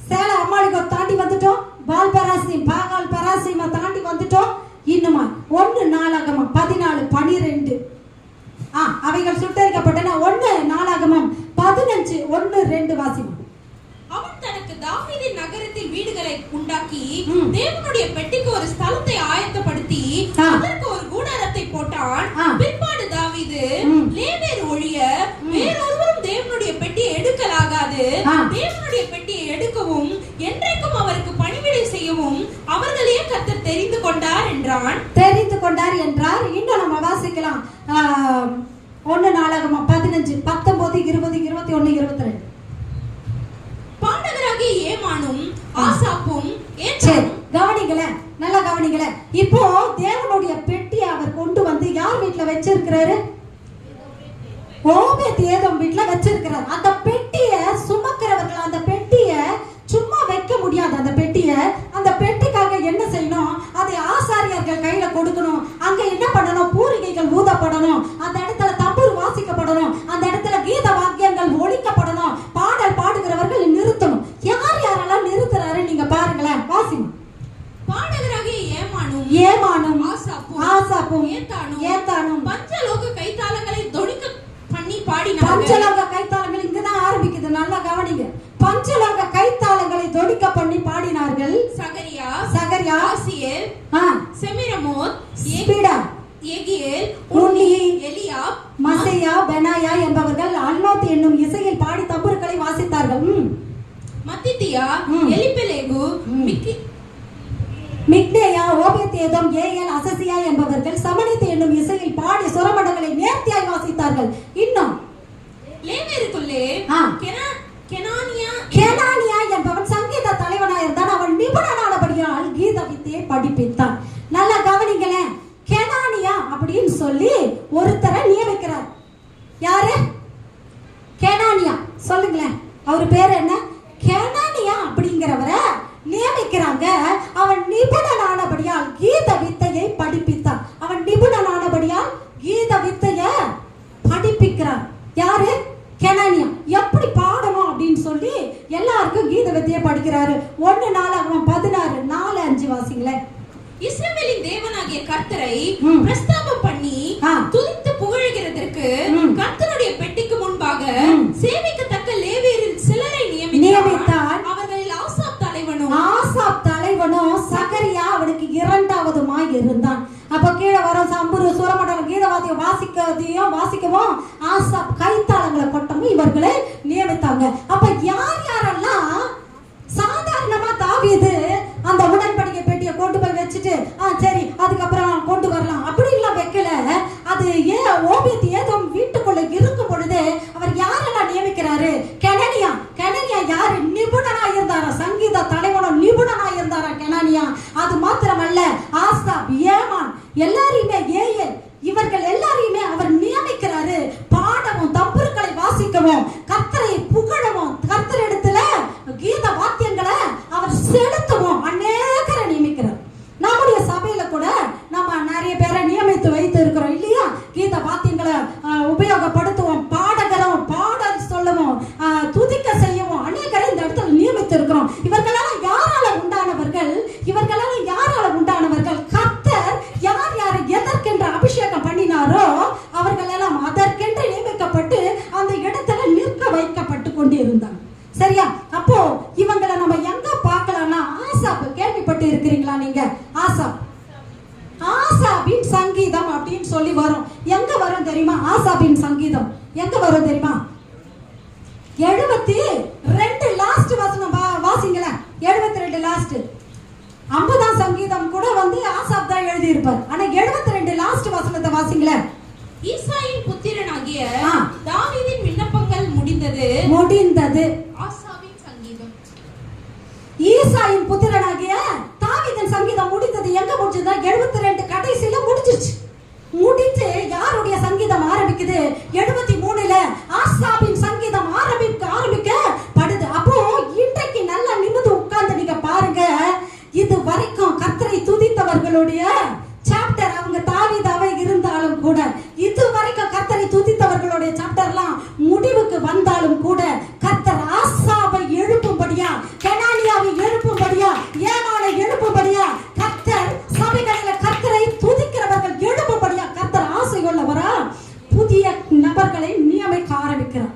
சேலம் அம்மாளிகோ தாண்டி வந்துட்டோம். பால் பெராசிம் பாகால் பெராசிம தாண்டி வந்துட்டோம். இன்னுமா 1 நாளாகமம் 14:12 அவைகள் சுட்டரிக்கப்பட்டன. 1 நாளாகமம் 14 15 1-2 வாசிமா. அவன் தனக்கு தாவீதின் நகரத்தில் வீடுகளை உண்டாக்கி தேவனுடைய பெட்டிக்கு ஒரு ஸ்தலத்தை ஆயத்தப்படுத்தி அதற்கு ஒரு கூடாரத்தை போட்டான். பிற்பாடு தாவீது லேவியர் ஒழிய வேறொருவரும் தேவனுடைய பெட்டியை எடுக்கலாகாது, தேவனுடைய பெட்டியை எடுக்கவும் என்றைக்கும் அவருக்கு பணிவிடை செய்யவும் அவர்களையே கர்த்தர் தெரிந்து கொண்டார் என்றான். தெரிந்து கொண்டார் என்றார். இன்னும் நம்ம வாசிக்கலாம் 1 நாளாகமம் 15 19 20 21 22. பாண்டகராகிய ஏமானும் ஆசாப்பும் கவனிங்களே, நல்லா கவனிங்களே. இப்போ தேவனுடைய பெட்டியை அவர் கொண்டு வந்து யார் வீட்டுல வச்சிருக்கிறாரு? ஓபேத் ஏதோம் வீட்டுல வச்சிருக்கிறார். அந்த பெட்டியை சுமக்கிறவர்கள் அந்த பெட்டியை சும்மா வைக்க முடியாது. அந்த பெட்டிக்காக என்ன செய்யணும்? அதை ஆசாரியர்கள் கையில கொடுக்கணும். அங்க என்ன பண்ணணும்? பூரிகைகள் ஊதப்படணும், அந்த இடத்துல தம்புரு வாசிக்கப்படணும், அந்த இடத்துல கீத வாக்கியங்கள் ஒலிக்கப்படணும், பாடல் பாடுகிறவர்கள் நிறுத்தணும். யாரெல்லாம் நிறுத்துறாரு நீங்க பாருங்களேன், வாசிமா. பாடகராகிய ஏமானும் ஆசாப்பும் ஏத்தானும் பஞ்சலோக கைத்தாளங்களை தொனிக்க பண்ணி பாடினார்கள். பஞ்சலோக கைத்தாளங்கள் இங்கதான் ஆரம்பிக்குது, நல்லா கவனிங்க. பஞ்சலோக கைத்தாளங்களை தொனிக்க பண்ணி பாடினார்கள். சகரியா ஆசியேல் செமிரமோத் ஏகியேல் உன்னி எலியாப் மசையா பெனாயா என்பவர்கள் அல்மோத் என்னும் இசையில் பாடி தம்புருக்களை வாசித்தார்கள். மத்தித்தியா எலிபெலேகு மிக்னேயா ஓபேத் ஏதோம் ஏயேல் அசசியா என்பவர்கள் சமனித் என்னும் இசையில் பாடி சுரமண்டங்களை நேர்த்தியாய் வாசித்தார்கள். இன்னும் லேவியருக்குள்ளே கெனானியா என்பவன் சங்கீத தலைவனாக இருந்தான். அவன் நிபுணனானபடியால் கீத வித்தையை படிப்பித்தான். நல்லா கவனிங்களேன். கெனானியா அப்படின்னு சொல்லி ஒருத்தரை நியமிக்கிறார். யாரு? கெனானியா. சொல்லுங்களேன், அவர் பேர் என்ன? கெனானியா அப்படிங்கிறவரை நியமிக்கிறாங்க. அவன் நிபுணனானபடியால் கீத வித்தையை படிப்பித்தான். அவன் நிபுணனானபடியால் கீத வித்தையை படிப்பிக்கிறான். யாரு? கெனானியா. எப்படி பாடணும் அப்படின்னு சொல்லி எல்லாருக்கும் கீத வித்தையை படிக்கிறாரு. 1 நாளாகமம் 16 4-5 வாசிங்களேன். இஸ்ரவேலின் தேவனாகிய கர்த்தரை பிரஸ்தாபம் பண்ணி துதித்து புகழுகிறதற்கு கர்த்தருடைய பெட்டிக்கு முன்பாக சேவிக்கத்தக்க லேவியரில் சிலரை நியமித்தார். அவர்களில் ஆசாப் தலைவனும் சகரியா அவனுக்கு 2வதுமாய் இருந்தான். அப்ப கீழே வரும் சம்புரு சுரமண்டலம் கீதவாதியம் வாசிக்கவும் ஆசாப் கைத்தாளங்களை கொட்டவும் இவர்களை நியமித்தாங்க. அப்ப யாரெல்லாம் சாதாரணமா தாவீது அந்த உடன்படிக்கை பெட்டியை கொண்டு போய் வச்சுட்டு சரி அதுக்கப்புறம் கொண்டு வரலாம் அப்படின்லாம் வைக்கல. அது ஓபேத் ஏதோம் வீட்டுக்குள்ள இருக்கும் பொழுது அவர் யாரெல்லாம் நியமிக்கிறாரு? கெனானியா யாரு? நிபுணனா இருந்தாரா? சங்கீத தலைவனும் நிபுணனா இருந்தாரா கெனானியா? அது மாத்திரமல்ல, ஆசாப் ஏமான் எல்லாரையுமே ஏயேல் இவர்கள் எல்லாரையுமே அவர் நியமிக்கிறாரு. பாடவும் தம்புருக்களை வாசிக்கவும் கர்த்தரை புகழவும் கர்த்தரிடத்துல கீத வாக்கியங்களை அவர் செலுத்தவும் அநேகரை நியமிக்கிறார். நம்முடைய சபையில கூட நம்ம நிறைய பேரை நியமித்து வைத்து இருக்கிறோம் இல்லையா? கீத வாக்கியங்களை உபயோகப்படுத்துவோம், பாடகரும் பாடல் சொல்லவும் துதிக்க செய்யவும் அநேகரை இந்த இடத்துல நியமித்து இருக்கிறோம். இவர்களால யாரால உண்டானவர்கள்? கர்த்தர் யாரை எதற்கென்று அபிஷேகம் பண்ணினாரோ அவர்கள் எல்லாம் அதற்கென்று நியமிக்கப்பட்டு அந்த இடத்துல நிற்க வைக்கப்பட்டு கொண்டு இருந்தாங்க. சரியா? அப்போ இவங்களை நம்ம எங்க பார்க்கலாம்னா ஆசாப் கேள்விப்பட்டு இருக்கிறீங்களா நீங்க? ஆசாபின் சங்கீதம் அப்படின்னு சொல்லி வரும். எங்க வரும் தெரியுமா? ஆசாபின் சங்கீதம் எங்க வரும் தெரியுமா? 72 லாஸ்ட் வசனம் வாசிங்களேன். 72 லாஸ்ட். 50ஆம் சங்கீதம் கூட வந்து ஆசாப் தான் எழுதி இருப்பார். ஆனா 72 லாஸ்ட் வசனத்தை வாசிங்களேன். ஈசாயின் புத்திரனாகிய தாவீதின் விண்ணப்பங்கள் முடிந்தது. ஆசாபின் சங்கீதம். ஈசாயின் புத்திரனாகிய தாவீதின் சங்கீதம் முடிந்தது. எங்க முடிஞ்சது? 72 கடைசியில முடிஞ்சிருச்சு. முடிச்சு யாருடைய சங்கீதம் ஆரம்பிக்குது? 73ல ஆசாபின் சங்கீதம் ஆரம்பிக்கப்படுது. அப்போ இன்றைக்கு நல்லா நிமிர்ந்து உட்கார்ந்து நீங்க பாருங்க. இது வரைக்கும் கர்த்தரை துதித்தவர்களுடைய சாப்டர் அவங்க தாவீதாவே இருந்தாலும் கூட, இது வரைக்கும் கர்த்தரை துதித்தவர்களுடைய சாப்டர்லாம் முடிவுக்கு வந்தாலும் கூட கர்த்தர் ஆசாபை எழுப்பும்படியா, கெனானியாவை எழுப்பும்படியா, ஏமானை எழுப்பும்படியா, கர்த்தர் சபைகளில் கர்த்தரை துதிக்கிறவர்கள் எழுப்பும்படியா கர்த்தர் ஆசை உள்ளவரா புதிய நபர்களை நியமிக்க ஆரம்பிக்கிறார்.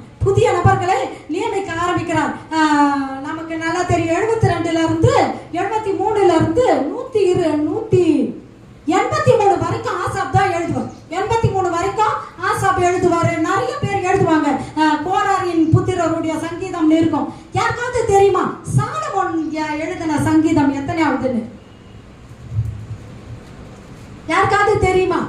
இருக்கக்கூடிய சங்கீதம்னு இருக்கும். யாருக்காவது தெரியுமா சாலமோன் எழுதின சங்கீதம் எத்தனையாவதுன்னு? யாருக்காவது தெரியுமா?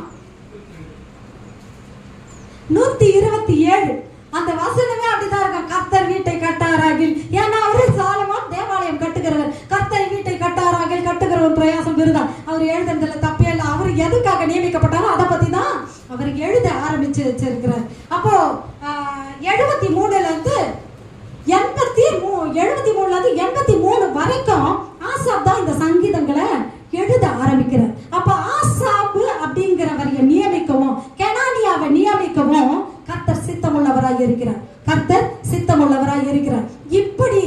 127. அந்த வசனமே அப்படிதான் இருக்கும். கர்த்தர் வீட்டை கட்டாராகில். ஏன்னா அவரு சாலமோன் தேவாலயம் கட்டுகிறவர். கர்த்தர் வீட்டை கட்டாராகில், கட்டுகிற ஒரு பிரயாசம் இருந்தார். அவர் எழுதுறதுல தப்பே இல்லை. அவர் எதுக்காக நியமிக்கப்பட்டாரோ அதை பத்தி தான் அவர் எழுத ஆரம்பிச்சு வச்சிருக்கிறார். அப்போ 73ல இருந்து 83 வரைக்கும் ஆசாப் தான் இந்த சங்கீதங்களை எழுத ஆரம்பிக்கிறார். அப்ப ஆசாப் அப்படிங்கிறவரை நியமிக்கவும் கெனானியாவை நியமிக்கவும் கர்த்தர் சித்தமுள்ளவராய் இருக்கிறார். கர்த்தர் சித்தமுள்ளவராய் இருக்கிறார். இப்படி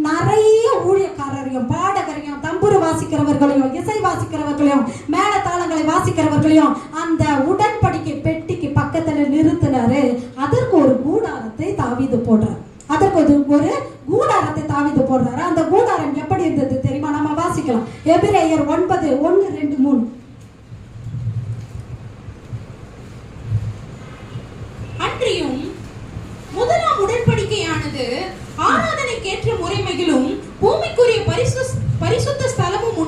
நிறைய ஊழியக்காரரையும் பாடகரையும் தம்புரு வாசிக்கிறவர்களையும் இசை வாசிக்கிறவர்களையும் மேளதாளங்களை வாசிக்கிறவர்களையும் அந்த உடன்படிக்கை பெட்டிக்கு பக்கத்துல நிறுத்தினாரு. அதற்கு ஒரு கூடாரத்தை தாவீது போடுறார். அதற்கு ஒரு கூடாரத்தை தாவீது போடுறாரு. அந்த கூடாரம் எப்படி இருந்தது தெரியுமா? நம்ம வாசிக்கலாம். எபிரேயர் 9:1-2-3. அன்றியும் முதலாம் உடன்படிக்கையானது ஆராதனைக்கேற்ற முறைமைகளும் பூமிக்குரிய பரிசுத்த ஸ்தலமும்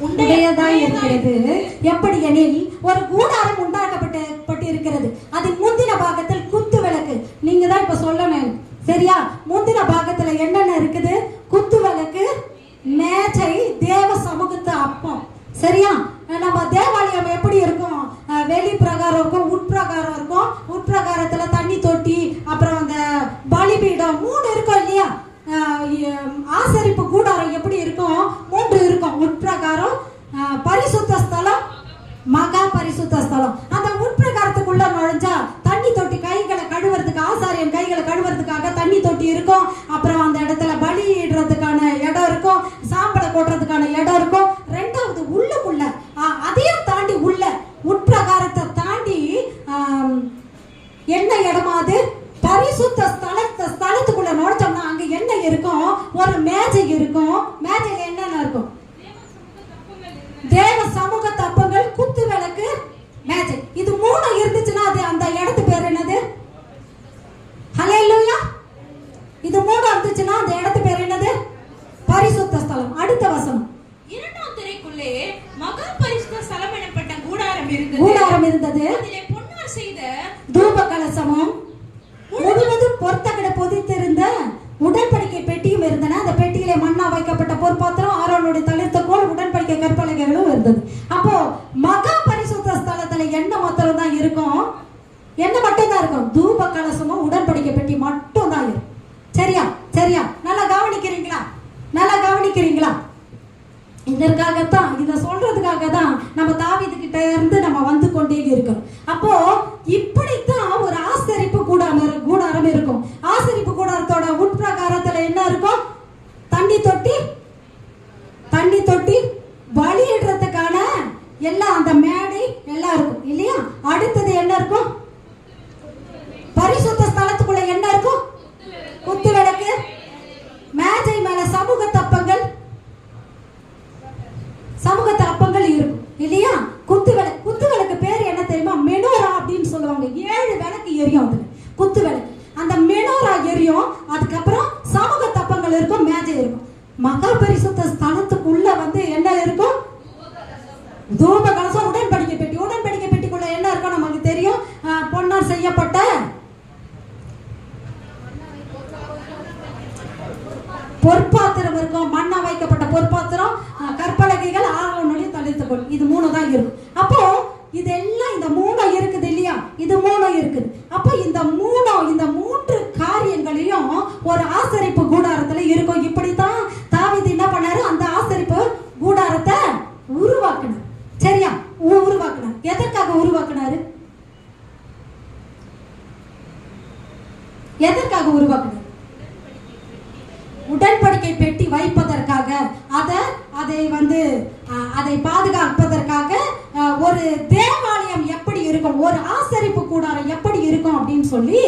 உடையதாய் இருக்கிறது. எப்படி எனில் ஒரு கூடாரம் உண்டாக்கப்பட்டிருக்கிறது. அதன் முந்தின பாகத்தில் குத்து விளக்கு. நீங்க தான் இப்ப சொல்லணும், சரியா? முந்தின பாகத்துல என்னென்ன இருக்குது? குத்து விளக்கு, மேஜை, தேவ சமூகத்து அப்பம். சரியா? நம்ம தேவாலயம் எப்படி இருக்கும்? வெளி பிரகாரம் இருக்கும், உட்பிரகாரம் இருக்கும். உட்பிரகாரத்துல தண்ணி தொட்டி, அப்புறம் அந்த பலிபீடம் 3 இருக்கும் இல்லையா? ஆசரிப்பு கூடாரம் எப்படி இருக்கும்? 3 இருக்கும். உட்பிரகாரம், பரிசுத்த ஸ்தலம், மகா பரிசுத்த ஸ்தலம். அந்த உட்பிரகாரத்துக்குள்ள நுழைஞ்சா தண்ணி தொட்டி, கைகளை கழுவுறதுக்கு, ஆசாரியன் கைகளை கழுவுறதுக்காக தண்ணி தொட்டி இருக்கும். அப்புறம் அந்த இடத்துல பலியிடுறதுக்கான இடம் இருக்கும், சாம்பலை போடுறதுக்கான இடம் இருக்கும். 2வது உள்ளுக்குள்ள, அதையும் தாண்டி உள்ள உட்பிரகாரத்தை தாண்டி என்ன இடமாது? பரிசுத்த ஸ்தலத்துக்குள்ள நுழைச்சோம்னா அங்க என்ன இருக்கும்? ஒரு மேஜை இருக்கும். மேஜையில என்னென்ன இருக்கும்? தேவ சமூக தப்பங்கள், குத்து விளக்கு, மேஜை. இது 3 இருந்துச்சுன்னா அது அந்த இடத்து பேர் என்னது? ஹல்லேலூயா. இது 3 இருந்துச்சுன்னா அந்த இடத்து பேர் என்னது? பரிசுத்த ஸ்தலம். அடுத்த வசனம். 2ஆம் திரைக்குள்ளே மகா பரிசுத்த ஸ்தலம் எனப்பட்ட கூடாரம் இருந்தது. அதிலே பொன்னால் செய்த தூப கலசமும் முழுவதும் பொற்தகடு பொதித்திருந்த உடன்படிக்கை பெட்டியும் இருந்தன. அந்த பெட்டியிலே மண்ணா வைக்கப்பட்ட பொற்பாத்திரம், ஆரோனுடைய தளிர்த்த கோல், உடன்படிக்கை கற்பலகைகளும் இருந்தது. அப்போ மகா பரிசுத்த ஸ்தலத்துல என்ன மாத்திரம் தான் இருக்கும்? என்ன மட்டும் தான் இருக்கும்? தூப கலசமும் உடன்படிக்கை பெட்டி மட்டும் தான் இருக்கும். சரியா? சரியா? நல்லா கவனிக்கிறீங்களா? நல்லா கவனிக்கிறீங்களா? இதற்காகத்தான், இதை சொல்றதுக்காக தான் நம்ம தாவீது கிட்ட இருந்து நம்ம வந்து கொண்டே இருக்கிறோம். அப்போ இப்படித்தான் ஒரு ஆசரிப்பு கூடாரம் இருக்கும். ஆசரிப்பு கூடாரத்தோட உட்பிரகாரத்துல என்ன இருக்கும்? தண்ணி தொட்டி, பலியிடுறதுக்கான எல்லாம், அந்த மேடை எல்லாம் இருக்கும் இல்லையா? அடுத்தது என்ன இருக்கும்? பரிசுத்த ஸ்தலத்துக்குள்ள என்ன இருக்கும்? குத்து விளக்கு, மேஜை மேல சமூகத்து அப்பங்கள் இருக்கும் இல்லையா? குத்து விளக்கு பேர் என்ன தெரியுமா? மெனோரா அப்படின்னு சொல்லுவாங்க. 7 விளக்கு எரியும் அதுல, குத்து விளக்கு. அந்த மெனோரா எரியும். அதுக்கப்புறம் சமூக தப்பங்கள் இருக்கும், மேஜை இருக்கும். மகா பரிசுத்த ஸ்தலத்துக்குள்ள வந்து என்ன இருக்கும்? தூப கலசம், உடன்படிக்கை பெட்டி. உடன்படிக்கை பெட்டிக்குள்ள என்ன இருக்கும் நமக்கு தெரியும்? பொன்னால் செய்யப்பட்ட பொற்பாத்திரம் இருக்கும், மண்ணா வைக்கப்பட்ட பொற்பாத்திரம், கற்பலகைகள், ஆரோனுடைய தளிர்த்த கோல். இது 3 தான் இருக்கும். அப்போ இதெல்லாம் இந்த 3 இருக்குது இல்லையா? இது 3 இருக்குது. அப்போ இந்த 3 காரியங்களையும் ஒரு ஆசரிப்பு கூடாரத்துல இருக்கும். இப்படித்தான் தாவீது என்ன பண்ணாரு? அந்த ஆசரிப்பு கூடாரத்தை உருவாக்கினார். சரியா? உருவாக்கினார். எதற்காக உருவாக்கினாரு? எதற்காக உருவாக்கினார்? உடன்படிக்கை பெட்டி வைப்பதற்காக, அதை பாதுகாப்பதற்காக. ஒரு தேவாலயம் எப்படி இருக்கும், ஒரு ஆசரிப்பு கூடாரம் எப்படி இருக்கும் அப்படின்னு சொல்லி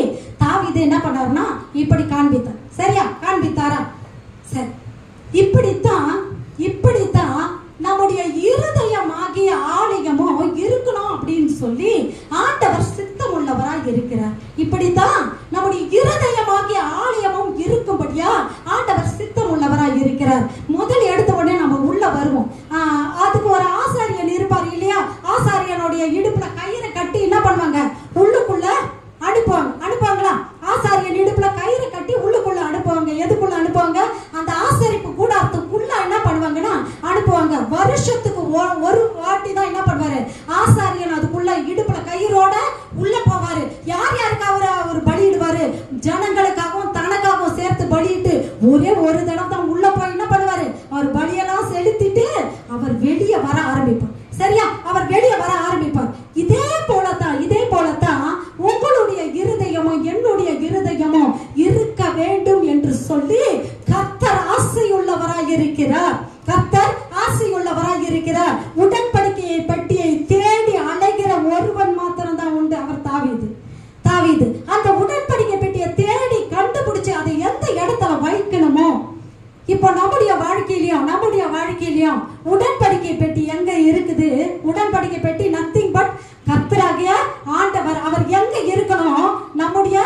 தாவீது என்ன பண்ணாருன்னா இப்படி காண்பித்தார். சரியா? காண்பித்தாரா? சரி. இப்படித்தான் நம்முடைய இருதயமாகிய ஆலயமும் இருக்கணும் அப்படின்னு சொல்லி ஆண்டவர் சித்தமுள்ளவராய் இருக்கிறார். இப்படித்தான் நம்முடைய இருதயமாகிய ஆலயமும் ஒரே ஒரு தடவை தான் உள்ள போய் என்ன பண்ணுவாரு, அவர் பலியெல்லாம் செலுத்திட்டு அவர் வெளியே வர ஆரம்பிப்பார். சரியா, அவர் வெளியே வர ஆரம்பிப்பார். இதே போலத்தான் உங்களுடைய இருதயமும் என்னுடைய இருதயமும் இருக்க வேண்டும் என்று சொல்லி கர்த்தர் ஆசையுள்ளவராய் இருக்கிறார். கர்த்தர் ஆசையுள்ளவராய் இருக்கிறார். உடன்படிக்கையை பட்டியை தேடி அலைகிற ஒருவன் மாத்திரம் தான் உண்டு, அவர் தாவீது. அந்த உடன்படிக்கை பெட்டியை தேடி கண்டுபிடிச்சு அதை எந்த இடத்துல வைக்கணுமோ, இப்போ நம்முடைய வாழ்க்கையிலையும் உடன்படிக்கை பெட்டி எங்க இருக்குது? உடன்படிக்கை பெட்டி நத்திங் பட் கர்த்தராகிய ஆண்டவர். அவர் எங்க இருக்கணும்? நம்முடைய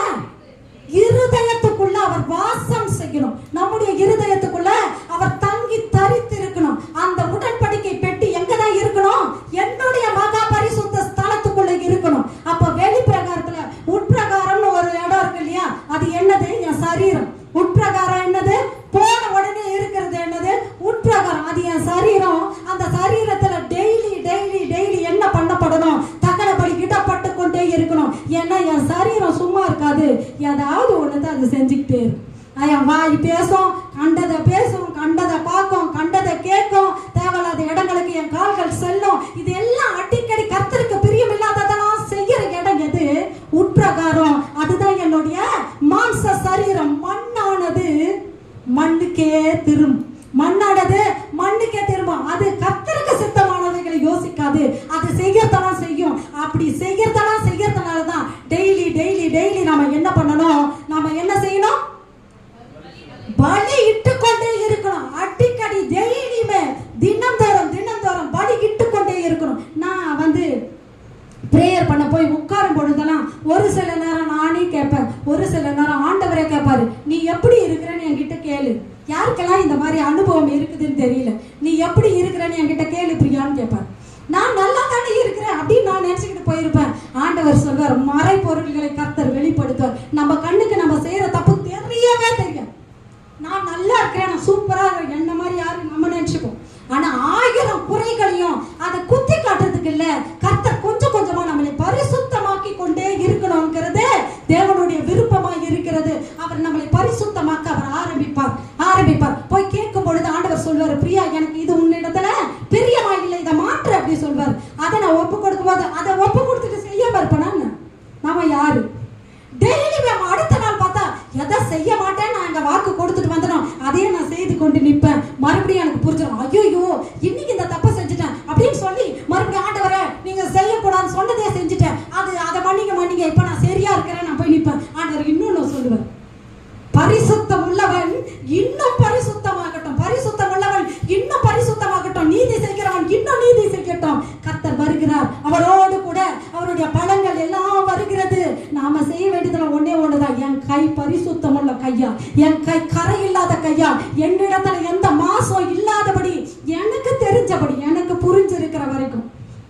இருதயத்துக்குள்ள அவர் வாசம் செய்யணும். நம்முடைய இருதயத்துக்குள்ள அவர் தங்கி தரித்து இருக்கணும். அந்த உடன்படிக்கை பெட்டி எங்கதான் இருக்கணும்? என்னுடைய மகா பரிசுத்த ஸ்தலத்துக்குள்ள இருக்கணும். அப்ப வெளி பிரகாரத்துல உட்பிரகாரம்னு ஒரு இடம் இருக்கு இல்லையா, அது என்னது? என் சரீரம். உட்பிரகாரம் என்னது? போன உடனே இருக்கிறது என்னது? உட்பிரகாரம். அது என் சரீரம். அந்த சரீரத்துல டெய்லி என்ன பண்ணப்படணும்? தகனபடி இடப்பட்டு கொண்டே இருக்கணும். ஏன்னா என் சரீரம் சும்மா இருக்காது, ஏதாவது ஒண்ணுதான் அது செஞ்சுக்கிட்டே இருக்கும். என் வாய் பேசும், கண்டதை பார்க்கும், கண்டதை கேட்கும், தேவையில்லாத இடங்களுக்கு என் கால்கள் செல்லும். இது எல்லாம் அடிக்கடி கர்த்தருக்கு பிரியம் இல்லாததெல்லாம் செய்யற இடம் எது? உட்பிரகாரம். அதுதான் என்னுடைய மாம்ச சரீரம். மண்ணானது மண்ணுக்கே திரும்பும். அது கர்த்தருக்கு சித்தமானவைகளை யோசிக்காது, அது செய்யறதெல்லாம் செய்யும். அப்படி செய்யறதனாலதான் டெய்லி நாம என்ன பண்ணணும்? நாம என்ன செய்யணும்? பலி இட்டு கொண்டே இருக்கணும். அடிக்கடி டெய்லியுமே தினந்தோறும் பலி இட்டு கொண்டே இருக்கணும். நான் பிரேயர் பண்ண போய் உட்காரும் பொழுதெல்லாம் ஒரு சில நேரம் நானே கேட்பேன், ஒரு சில நேரம் ஆண்டவரே கேட்பாரு, நீ எப்படி இருக்கிறன்னு என்கிட்ட கேளு. யாருக்கெல்லாம் இந்த மாதிரி அனுபவம் இருக்குதுன்னு தெரியல. நீ எப்படி இருக்கிறன்னு என்கிட்ட கேளு பிரியான்னு கேட்பாரு. நான் நல்லா தானே இருக்கிறேன் அப்படின்னு நான் நினைச்சுக்கிட்டு போயிருப்பேன். ஆண்டவர் சொல்வார், மறை பொருள்களை கர்த்தர் வெளிப்படுத்துவார். நம்ம கண்ணுக்கு நம்ம செய்யற தப்பு தெரியவே தெரியும். நான் நல்லா இருக்கிறேன், நான் சூப்பரா இருக்கேன், என்ன மாதிரி யாரும் நம்ம நினைச்சுப்போம். ஆனா 1000 குறைகளையும் அதை குத்தி காட்டுறதுக்கு இல்ல, கர்த்தர் கொஞ்சமா நம்மளை பரிசுத்தமாக்கி கொண்டே இருக்கணும்ங்கிறது தேவனுடைய விருப்பமா இருக்கிறது. அவர் நம்மளை பரிசுத்தமாக்க அவர் ஆரம்பிப்பார். போய் கேட்கும் பொழுது ஆண்டவர் சொல்வார், பிரியா எனக்கு இது உன்னிடத்துல பிரியமா இல்லை, இதை மாற்று அப்படி சொல்வார். அதை நான் ஒப்பு கொடுக்கும் போது அதை ஒப்பு கொடுத்துட்டு செய்யாம இருப்பேன். நாம யாரு? டெய்லி அடுத்த நாள் பார்த்தா எதை செய்ய மாட்டேன், நான் எங்க வாக்கு கொடுத்துட்டு வந்துடும், அதையே நான் செய்து கொண்டு நிற்பேன். மறுபடியும் எனக்கு புரிஞ்சிடும், ஐயோ இன்னைக்கு இந்த தப்பை செஞ்சுட்டேன் அப்படின்னு சொல்லி மறுபடியும் ஆண்டவரே நீங்க செய்யக்கூடாதுன்னு சொன்னதே செஞ்சுட்டேன், அதை மன்னிங்க, இப்ப நான் சரியா இருக்கிறேன், நான் போய் நிற்பேன். ஆண்டவர் இன்னொன்னு சொல்லுவேன், பரிசுத்தம் உள்ளவன் இன்னும் பரிசுத்தமாகட்டும், நீதி செய்கிறவன் இன்னும் நீதி செய்யட்டும். கர்த்தர் வருகிறார், அவரோடு கூட அவருடைய பலங்கள் எல்லாம் வருகிறது. நாம செய்ய வேண்டியதுல ஒண்ணுதான், என் கை பரிசுத்தம் உள்ள கையா, என் கை கரை இல்லாத கையா, என்னிடத்துல எந்த மாசம் இல்லாதபடி, எனக்கு தெரிஞ்சபடி, எனக்கு புரிஞ்சிருக்கிற வரைக்கும்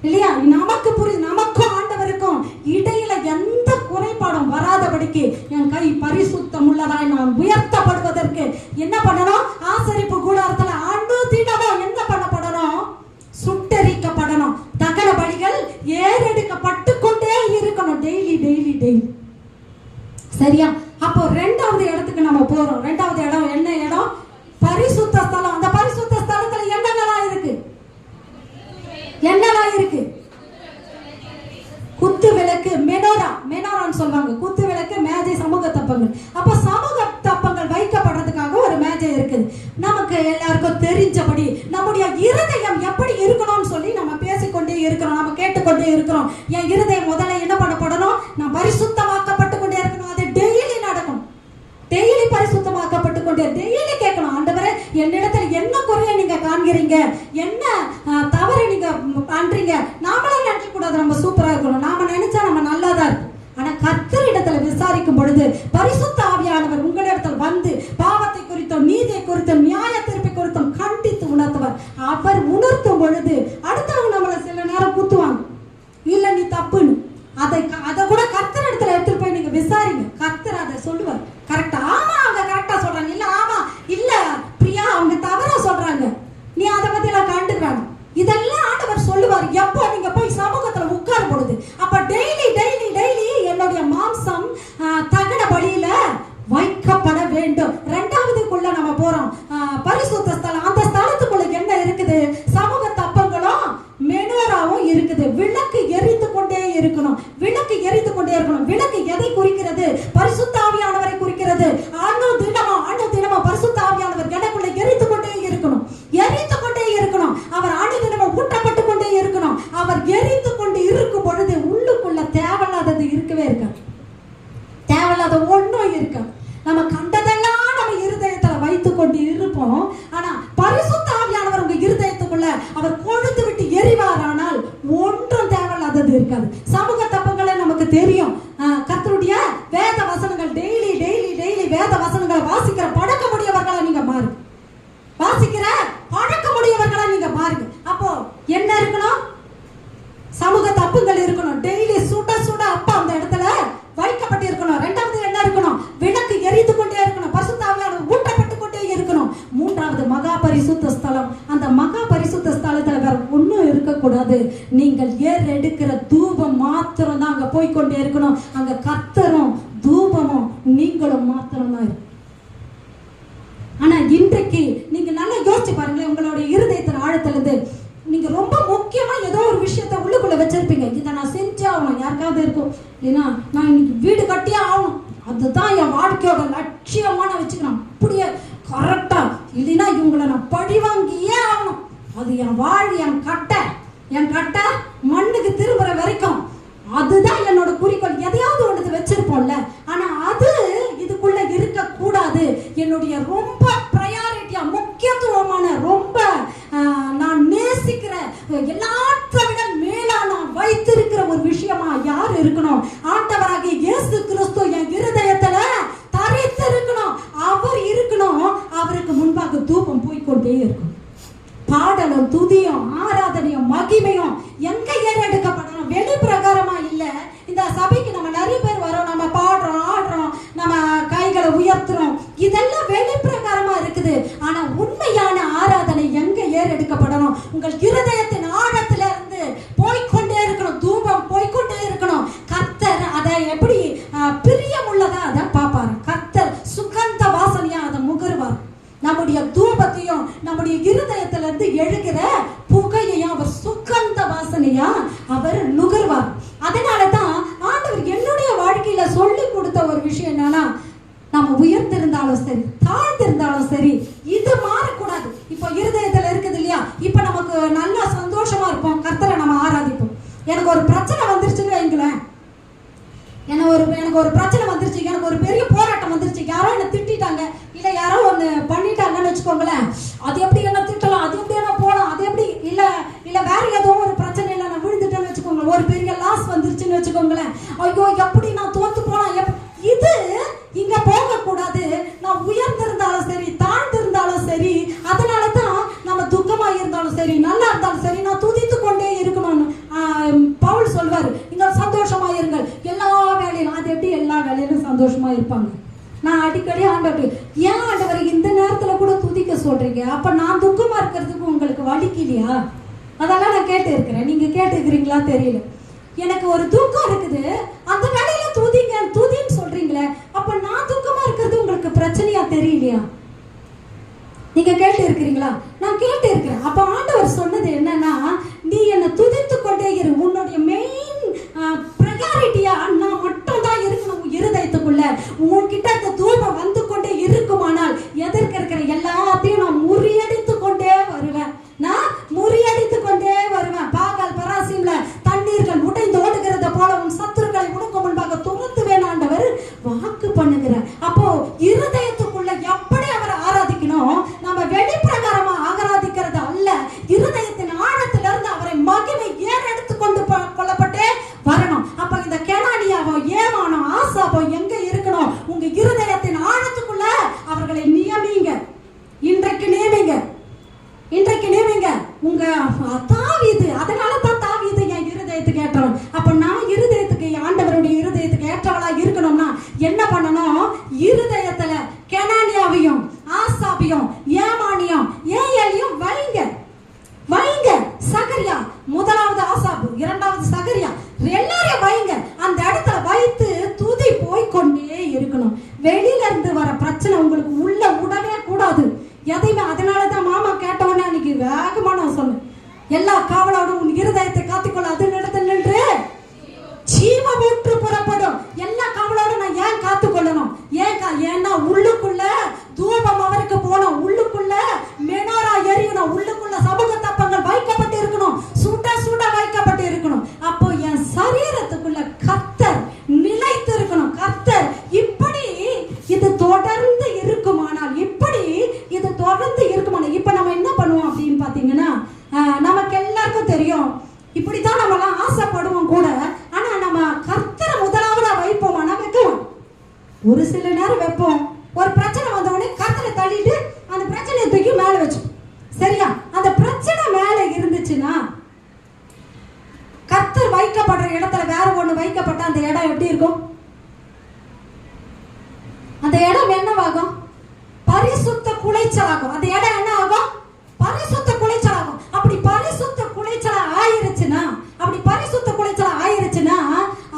இல்லையா, நமக்கும் ஆண்டவருக்கும் இடையில எந்த குறைபாடும் வராதபடிக்கு என் கை பரிசுத்தம் உள்ளதாய் நான் உயர்த்தப்படுவதற்கு என்ன பண்ணணும்? ஆசரிப்பு கூடாரத்துல ஆண்டு தினமும் என்ன பண்ணப்படணும்? சுட்டரிக்கப்படணும். தகன பலிகள் ஏறெடுக்கப்பட்டு கொண்டே இருக்கணும். டெய்லி. சரியா? அப்போ 2வது இடத்துக்கு நம்ம போறோம். 2வது இடம் என்ன இடம்? பரிசுத்த ஸ்தலம். அந்த பரிசுத்த ஸ்தலத்துல என்னென்னலாம் இருக்கு? குத்து விளக்கு, மெனோரான்னு சொல்லுவாங்க. குத்து விளக்கு, மேஜை, சமூக தப்பங்கள். அப்ப சமூக தப்பங்கள் வைக்கப்படுறதுக்காக ஒரு மேஜை இருக்குது. நமக்கு எல்லாருக்கும் தெரிஞ்சபடி நம்முடைய இருதயம் எப்படி இருக்கணும்னு சொல்லி நம்ம பேசிக்கொண்டே இருக்கிறோம், நம்ம கேட்டுக்கொண்டே இருக்கிறோம். என் இருதயம் முதல்ல என்ன பண்ணப்படணும்? நான் பரிசுத்தமாக்கப்பட்டு கொண்டே இருக்கணும். அது டெய்லி நடக்கும். டெய்லி பரிசுத்தமாக்கப்பட்டு கொண்டே, டெய்லி கேட்கணும், ஆண்டவரே என்னிடத்துல என்ன குறைய நீங்க காண்கிறீங்க, என்ன தவறு நீங்க பண்றீங்க. நாமளே நினைக்க கூடாது நம்ம சூப்பரா இருக்கணும், நாம நினைச்சா நம்ம நல்லாதான் இருக்கும். ஆனா கர்த்தரிடத்துல விசாரிக்கும் பொழுது பரிசுத்த ஆவியானவர் உங்களிடத்தில் வந்து பாவத்தை குறித்தும் நீதியை குறித்தும் நியாய தீர்ப்பை குறித்தும் கண்டித்து உணர்த்துவார். அவர் உணர்த்தும் பொழுது அடுத்தவங்க நம்மள சில நேரம் குத்துவாங்க, இல்ல நீ தப்புன்னு. அதை கூட கர்த்தரிடத்துல எடுத்துட்டு போய் நீங்க விசாரிங்க. கர்த்தர் அதை சொல்லுவார். கரெக்டா? ஆமா அவங்க கரெக்டா சொல்றாங்க, இல்ல ஆமா இல்ல பிரியா அவங்க தவறா சொல்றாங்க, நீ அதை பத்தி எல்லாம் கண்டுக்கிறாங்க. இதெல்லாம் ஆண்டவர் சொல்லுவார் எப்போ நீங்க போய் சமூகத்துல உட்காரும் பொழுது. அப்ப டெய்லி என்னுடைய மாம்சம் தகன பலியில வைக்கப்பட நீங்கள் ஏறெடுக்கிற தூபம் மாத்திரம் தான் அங்க போய்கொண்டே இருக்கணும். அங்க கர்த்தரும் தூபமும் நீங்களும் மாத்திரம் தான் இருக்கும். ஆனா இன்றைக்கு நீங்க நல்லா யோசிச்சு பாருங்களேன், உங்களுடைய இருதயத்தின் ஆழத்துல இருந்து நீங்க ரொம்ப முக்கியமா ஏதோ ஒரு விஷயத்த உள்ளுக்குள்ள வச்சிருப்பீங்க. இதை நான் செஞ்சே ஆகணும். யாருக்காவது இருக்கும் இல்லைன்னா, நான் இன்னைக்கு வீடு கட்டியே ஆகணும், அதுதான் என் வாழ்க்கையோட லட்சியமா நான் வச்சுக்கிறேன், அப்படியே கரெக்டா, இல்லைன்னா இவங்களை நான் பழி வாங்கியே ஆகணும், அது என் கட்டை மண்ணுக்கு திரும்புற வரைக்கும் அதுதான் என்னோட குறிக்கோள். எதையாவது ஒன்று வச்சிருப்போம்ல, ஆனா அது இதுக்குள்ள இருக்க கூடாது. என்னுடைய ரொம்ப ப்ரையாரிட்டியா முக்கியத்துவமான ரொம்ப நான் நேசிக்கிற எல்லாற்றை விட மேலா நான் வைத்திருக்கிற ஒரு விஷயமா யார் இருக்கணும்? ஆண்டவராகிய இயேசு கிறிஸ்து என் இருதயத்துல தரித்து இருக்கணும். அவர் இருக்கணும். அவருக்கு முன்பாக தூபம் போய்கொண்டே இருக்கும். பாடலும் துதியும் ஆராதனையும் மகிமையும் எங்க ஏறெடுக்கப்படணும்? வெளி பிரகாரமா இல்ல. இந்த சபைக்கு நம்ம நிறைய பேர் வரோம், நம்ம பாடுறோம், ஆடுறோம், நம்ம கைகளை உயர்த்துறோம், இதெல்லாம் வெளி பிரகாரமா இருக்குது. ஆனா உண்மையான ஆராதனை எங்க ஏறெடுக்கப்படணும்? உங்கள் இருதயத்தின் ஆழத்துல இருந்து போய்கொண்டே இருக்கணும். தூபம் போய்கொண்டே இருக்கணும். கர்த்தர் அதை எப்படி பிரியமுள்ளதா அதை பார்ப்பாரு. கர்த்தர் சுகந்த வாசனையா அதை முகருவார். நம்முடைய தூபத்தையும் நம்முடைய இருதயத்துல இருந்து எழுகிற புகையையும் அவர் சுகந்த வாசனையா அவர் நுகர்வார். அதனாலதான் ஆண்டவர் என்னுடைய வாழ்க்கையில சொல்லி கொடுத்த ஒரு விஷயம் என்னன்னா, நம்ம உயர்ந்திருந்தாலும் சரி தாழ்ந்திருந்தாலும் சரி இது மாறக்கூடாது. இப்போ இருதயத்துல இருக்குது இல்லையா, இப்ப நமக்கு நல்லா சந்தோஷமா இருப்போம், கர்த்தரை நம்ம ஆராதிப்போம். எனக்கு ஒரு பிரச்சனை வந்துருச்சுன்னு வைங்களேன், எனக்கு ஒரு பிரச்சனை வந்துருச்சு, எனக்கு ஒரு பெரிய போராட்டம் வந்துருச்சு, யாரோ என்ன திட்டாங்க, இல்ல யாரோ ஒண்ணு பண்ணிட்டாங்கன்னு வச்சுக்கோங்களேன், அது எப்படி என்ன திட்டலாம், அது எப்படி என்ன போகலாம், அது எப்படி இல்ல வேற ஏதோ ஒரு பிரச்சனை இல்லை, நான் விழுந்துட்டேன்னு வச்சுக்கோங்க, ஒரு பெரிய லாஸ் வந்துருச்சுன்னு வச்சுக்கோங்களேன், ஐயோ எப்படி நான் தோத்து போனா, இது இங்க போக கூடாது. நான் உயர்ந்திருந்தாலும் சரி தாழ்ந்திருந்தாலும் சரி, அதனாலதான் நம்ம துக்கமா இருந்தாலும் சரி நல்லா இருந்தாலும் சரி நான் துதித்து கொண்டே இருக்கணும்னு பவுல் சொல்வாரு. நீங்கள் சந்தோஷமா இருங்கள் எல்லா வேலையிலும். அது எப்படி எல்லா வேலையிலும் சந்தோஷமா இருப்பாங்க? நான் அடிக்கடி ஆண்டவர், ஏன் ஆண்டவர் இந்த நேரத்துல கூட துதிக்க சொல்றீங்க? அப்ப நான் துக்கமா இருக்கிறதுக்கு உங்களுக்கு வலிக்கலையா? அதெல்லாம் நான் கேட்டு இருக்கிறேன். நீங்க கேட்டு இருக்கிறீங்களா தெரியல. எனக்கு ஒரு துக்கம் இருக்குது, அந்த வேலையில துதின்னு சொல்றீங்களே, அப்ப நான் துக்கமா இருக்கிறது உங்களுக்கு பிரச்சனையா தெரியலையா? நீங்க கேட்டு இருக்கிறீங்களா? நான் கேட்டு இருக்கிறேன். அப்ப ஆண்டவர் சொன்னது என்னன்னா, நீ என்ன துதித்து கொண்டே இரு. உன்னுடைய மெயின் ப்ரையாரிட்டியா நான் மட்டும் தான் இருக்கணும் இருதயத்துக்குள்ள. உன்கிட்ட அந்த தூபம் வந்து கொண்டே இருக்குமானால் எதற்கு இருக்கிற எல்லாத்தையும் நான் முறியடித்து கொண்டே வருவேன். நான் முறியடித்து கொண்டே வருவேன். பாகால் பராசீம்ல தண்ணீர்கள் உடைந்து ஓடுகிறத போல உன் சத்துருக்களை உனக்கு முன்பாக துரத்துவேன் ஆண்டவர் வாக்கு பண்ணுகிறார். அப்போ இருதயத்துக்குள்ள எப்படி அவரை ஆராதிக்கணும்? நம்ம வெளிப்பிரகாரமா ஆராதிக்கிறது அல்ல, இருதயத்தின் ஆழத்துல இருந்து அவரை மகிமை ஏறெடுத்து கொண்டு கொள்ளப்பட்டே வரணும். அப்ப இந்த கெனானியாவோ ஏமானோ ஆசாபோ எங்க இருக்கணும்? உங்க இருதயத்தின் ஆழத்துக்குள்ள அவர்களை நியமிங்க. இன்றைக்கு நியமிங்க உங்க தாவீது. அதனாலதான் தாவீது என் இருதயத்துக்கு ஏற்றவன். அப்ப நான் இருதயத்துக்கு ஆண்டவருடைய இருதயத்துக்கு ஏற்றவளா இருக்கணும்னா என்ன பண்ணணும்? இருதயத்துல கெனானியாவையும் ஆசாபையும் ஏமானியும் ஏலியும் வைங்க. சகரியா முதலாவது ஆசாபு, இரண்டாவது சகரியா, எல்லாரையும் வைங்க. அந்த இடத்துல வைத்து துதி போய்கொண்டே இருக்கணும். வெளியில இருந்து வர பிரச்சனை உங்களுக்கு உள்ள விடவே கூடாது எதையுமே. அதனாலதான் மாமா கேட்டவொன்னே அன்னைக்கு வேகமா நான் சொன்னேன், எல்லா காவலோடும் உன் இருதயத்தை காத்துக்கொள்ள அது இடத்துல நின்று ஜீவ ஊற்று புறப்படும். எல்லா காவலோடும் நான் ஏன் காத்துக்கொள்ளணும்? ஏன்னா உள்ளுக்குள்ள தூபம் அவருக்கு போனோம், உள்ளுக்குள்ள மெனோரா எரியணும், உள்ளுக்குள்ள சமூக தப்பங்கள் வைக்கப்பட்டு இருக்கணும், சுட வைக்கப்பட்டு இருக்கணும். அப்போ என் சரீரத்துக்குள்ள கர்த்தர் நிலைத்து இருக்கணும். கர்த்தர் இப்படி இது தொடர்ந்து இருக்குமானால் இப்ப நம்ம என்ன பண்ணுவோம் அப்படின்னு பாத்தீங்கன்னா, நமக்கு எல்லாருக்கும் தெரியும், இப்படித்தான் நம்ம எல்லாம் ஆசைப்படுவோம் கூட. ஆனா நம்ம கர்த்தரை முதலாவது வைப்போம், வைக்குவோம். ஒரு சில நேரம் வைப்போம், ஒரு பிரச்சனை வந்த உடனே கர்த்தரை தள்ளிட்டு அந்த பிரச்சனையை தூக்கி மேல வச்சோம். சரியா? அந்த பிரச்சனை மேல இருந்துச்சுன்னா கர்த்தர் வைக்கப்படுற இடத்துல வேற ஒண்ணு வைக்கப்பட்ட அந்த இடம் எப்படி இருக்கும்? அந்த இடம் என்னவாகும்? பரிசுத்த குலைச்சலாகும். அந்த இடம் என்ன ஆகும்? பரிசுத்த குலைச்சலாகும். அப்படி பரிசுத்த குலைச்சலா ஆயிருச்சுன்னா ஆயிருச்சுன்னா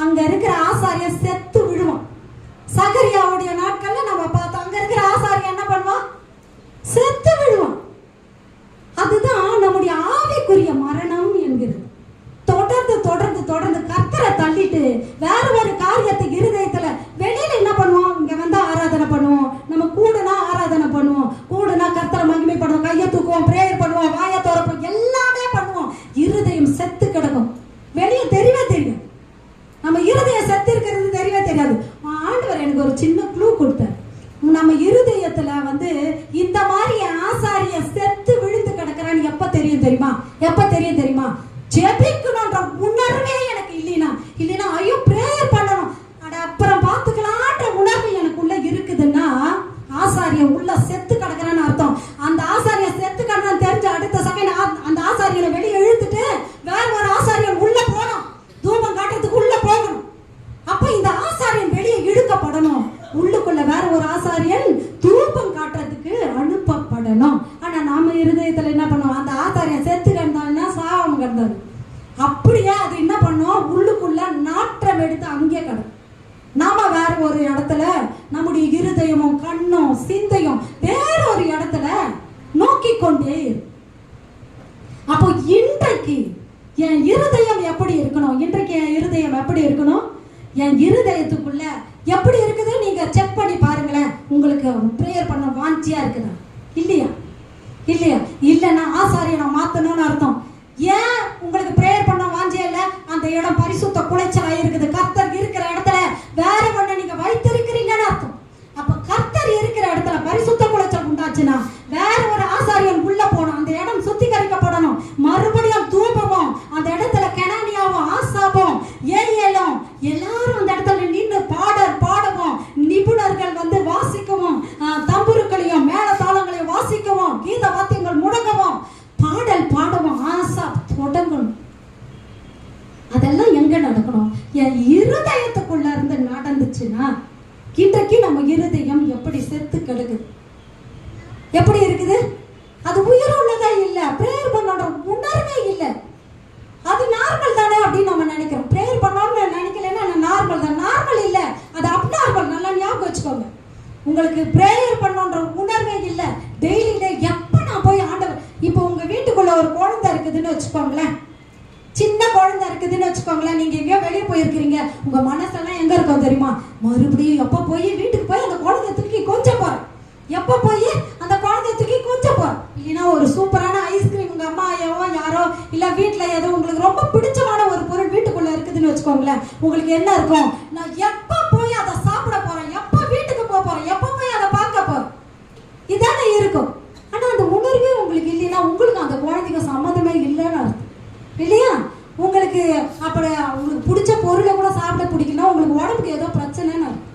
அங்க இருக்கிற ஆசாரியன் செத்து விழுவான். சகரியாவுடைய நாட்கள்ல நம்ம பார்த்தோம், அங்க இருக்கிற ஆசாரியன் என்ன பண்ணுவான்? செத்து விழுவான். அதுதான் நம்முடைய ஆவிக்குரிய மரணம் என்கிறது. தொடர்ந்து தொடர்ந்து தொடர்ந்து கர்த்தரை தள்ளிட்டு வேற ஒரு காரியத்தை இருதயத்துல வெளியில என்ன பண்ணுவோம்? இங்க வந்து ஆராதனை பண்ணுவோம், நம்ம கூடுனா ஆராதனை பண்ணுவோம், கூடுனா கர்த்தரை மகிமை பண்ணுவோம், கையை தூக்குவோம், பிரேயர் பண்ணுவோம், வாயை திறப்போம், எல்லாமே பண்ணுவோம். இருதயம் செத்து கிடக்கும். வெளியே தெரியவே தெரியும், நம்ம இருதயம் செத்து இருக்கிறது தெரியவே தெரியாது. ஆண்டவர் எனக்கு ஒரு சின்ன க்ளூ கொடுத்தார். நம்ம இருதயத்துல வந்து இந்த மாதிரி ஆசாரிய செத்து விழுந்து கிடக்கிறான்னு எப்ப தெரியும் தெரியுமா? எப்ப தெரியும் தெரியுமா? ஜெபிக்கணும்ன்ற உணர்வே எனக்கு இல்லைன்னா ஐயோ பிரேயர் பண்ணணும், அப்புறம் பார்த்துக்கலான்ற உணர்வு எனக்குள்ள இருக்குதுன்னா ஆசாரியன் உள்ள செத்து கிடக்குறான்னு அர்த்தம். அந்த ஆசாரியன் செத்து கிடக்குறான்னு தெரிஞ்ச அடுத்த செகண்ட் அந்த ஆசாரியனை வெளியே இழுத்துட்டு வேற ஒரு ஆசாரியன் உள்ள போகணும், தூபம் காட்டுறதுக்கு உள்ள போகணும். அப்ப இந்த ஆசாரியன் வெளியே இழுக்கப்படணும், உள்ளுக்குள்ள வேற ஒரு ஆசாரியன் தூபம் காட்டுறதுக்கு அனுப்பப்படணும். ஆனா நாம இருதயத்துல என்ன பண்ணுவோம்? அந்த ஆசாரியன் செத்து கிடந்தான்னா சாவம் கிடந்தாரு, அப்படியே அது என்ன பண்ணும்? உள்ளுக்குள்ள நாற்றம் எடுத்து அங்கே கிடக்கும். நாம வேற ஒரு இடத்துல நம்முடைய இருதயமும் கண்ணும் சிந்தையும் வேற ஒரு இடத்துல நோக்கி கொண்டே. அப்போ இன்றைக்கு என் இருதயம் எப்படி இருக்கணும்? இன்றைக்கு என் இருதயம் எப்படி இருக்கணும்? என் இருதயத்துக்குள்ள எப்படி இருக்குது நீங்க செக் பண்ணி பாருங்களேன். உங்களுக்கு பிரேயர் பண்ண வாஞ்சியா இருக்குதா? இல்லையா? இல்லைன்னா ஆசாரியனை மாத்தணும்னு அர்த்தம். ஏன் உங்களுக்கு பிரேயர் பண்ண வாஞ்சியா இல்ல? அந்த இடம் பரிசுத்த குலைச்சலா இருக்குது. கர்த்தர் இருக்கிற இடத்துல வேற ஒண்ணு நீங்க வைத்திருக்கிறீங்கன்னு அர்த்தம். அப்ப கர்த்தர் இருக்கிற இடத்துல பரிசுத்த குலைச்சல் உண்டாச்சுன்னா வேற ஒரு ஆசாரியன் உள்ள போகணும், அந்த இடம் சுத்திகரிக்கப்படணும், மறுபடியும் தூபமும் அந்த இடத்துல கெனானியாவும் ஆசாபும் ஏலியேலும் எல்லாரும் அந்த இடத்துல நின்று பாடவும், நிபுணர்கள் வந்து வாசிக்கவும், தம்புருக்களையும் மேளதாளங்களையும் வாசிக்கவும், கீத வாத்தியங்கள் முடங்கவும், பாடல் பாடவும், ஆசா தொடங்கணும். அதெல்லாம் எங்க நடக்கணும்? என் இருதயத்துக்குள்ள இருந்து நடந்துச்சுன்னா இன்றைக்கு நம்ம இருதயம் எப்படி செத்து கிடக்குது, எப்படி இருக்குது? அது உயிர் உள்ளதா இல்ல, பிரேயர் பண்ணோட உணர்வே இல்லை. அது நார்மல் தானே அப்படின்னு நம்ம நினைக்கிறோம். பிரேயர் பண்ணோம்னு நினைக்கலன்னா நார்மல் தான். நார்மல் இல்ல, அது அப்நார்மல். நல்லா ஞாபகம் வச்சுக்கோங்க. உங்களுக்கு பிரேயர் பண்ணோன்ற உணர்வே இல்லை. டெய்லி எப்ப நான் போய் ஆண்டவர், இப்போ உங்க வீட்டுக்குள்ள ஒரு குழந்தை இருக்குதுன்னு வச்சுக்கோங்களேன், சின்ன குழந்தை இருக்குதுன்னு வச்சுக்கோங்களேன், நீங்க எங்கேயோ வெளியே போயிருக்கிறீங்க, உங்க மனசெல்லாம் எங்க இருக்கும் தெரியுமா? மறுபடியும் எப்ப போய் வீட்டுக்கு போய் அந்த குழந்தை தூக்கி கொஞ்சம் போறேன், எப்ப போய் அந்த குழந்தைய தூக்கி கொஞ்சம் போறேன். இல்லைன்னா ஒரு சூப்பரான ஐஸ்கிரீம் உங்க அம்மா யாரோ இல்ல வீட்டுல ஏதோ உங்களுக்கு ரொம்ப பிடிச்சமான ஒரு பொருள் வீட்டுக்குள்ள இருக்குதுன்னு வச்சுக்கோங்களேன், உங்களுக்கு என்ன இருக்கும்? நான் எப்ப போய் அதை சாப்பிட போறேன், எப்ப வீட்டுக்கு போறேன், எப்ப போய் அதை பார்க்க போறேன், இதானே இருக்கும். ஆனா அந்த உணர்வே உங்களுக்கு இல்லைன்னா உங்களுக்கு அந்த குழந்தைக்கு சம்மந்தமே இல்லைன்னு அர்த்தம், இல்லையா? உங்களுக்கு அப்படி உங்களுக்கு பிடிச்ச பொருளை கூட சாப்பிட பிடிக்கணும், உங்களுக்கு உடம்புக்கு ஏதோ பிரச்சனைன்னு அர்த்தம்.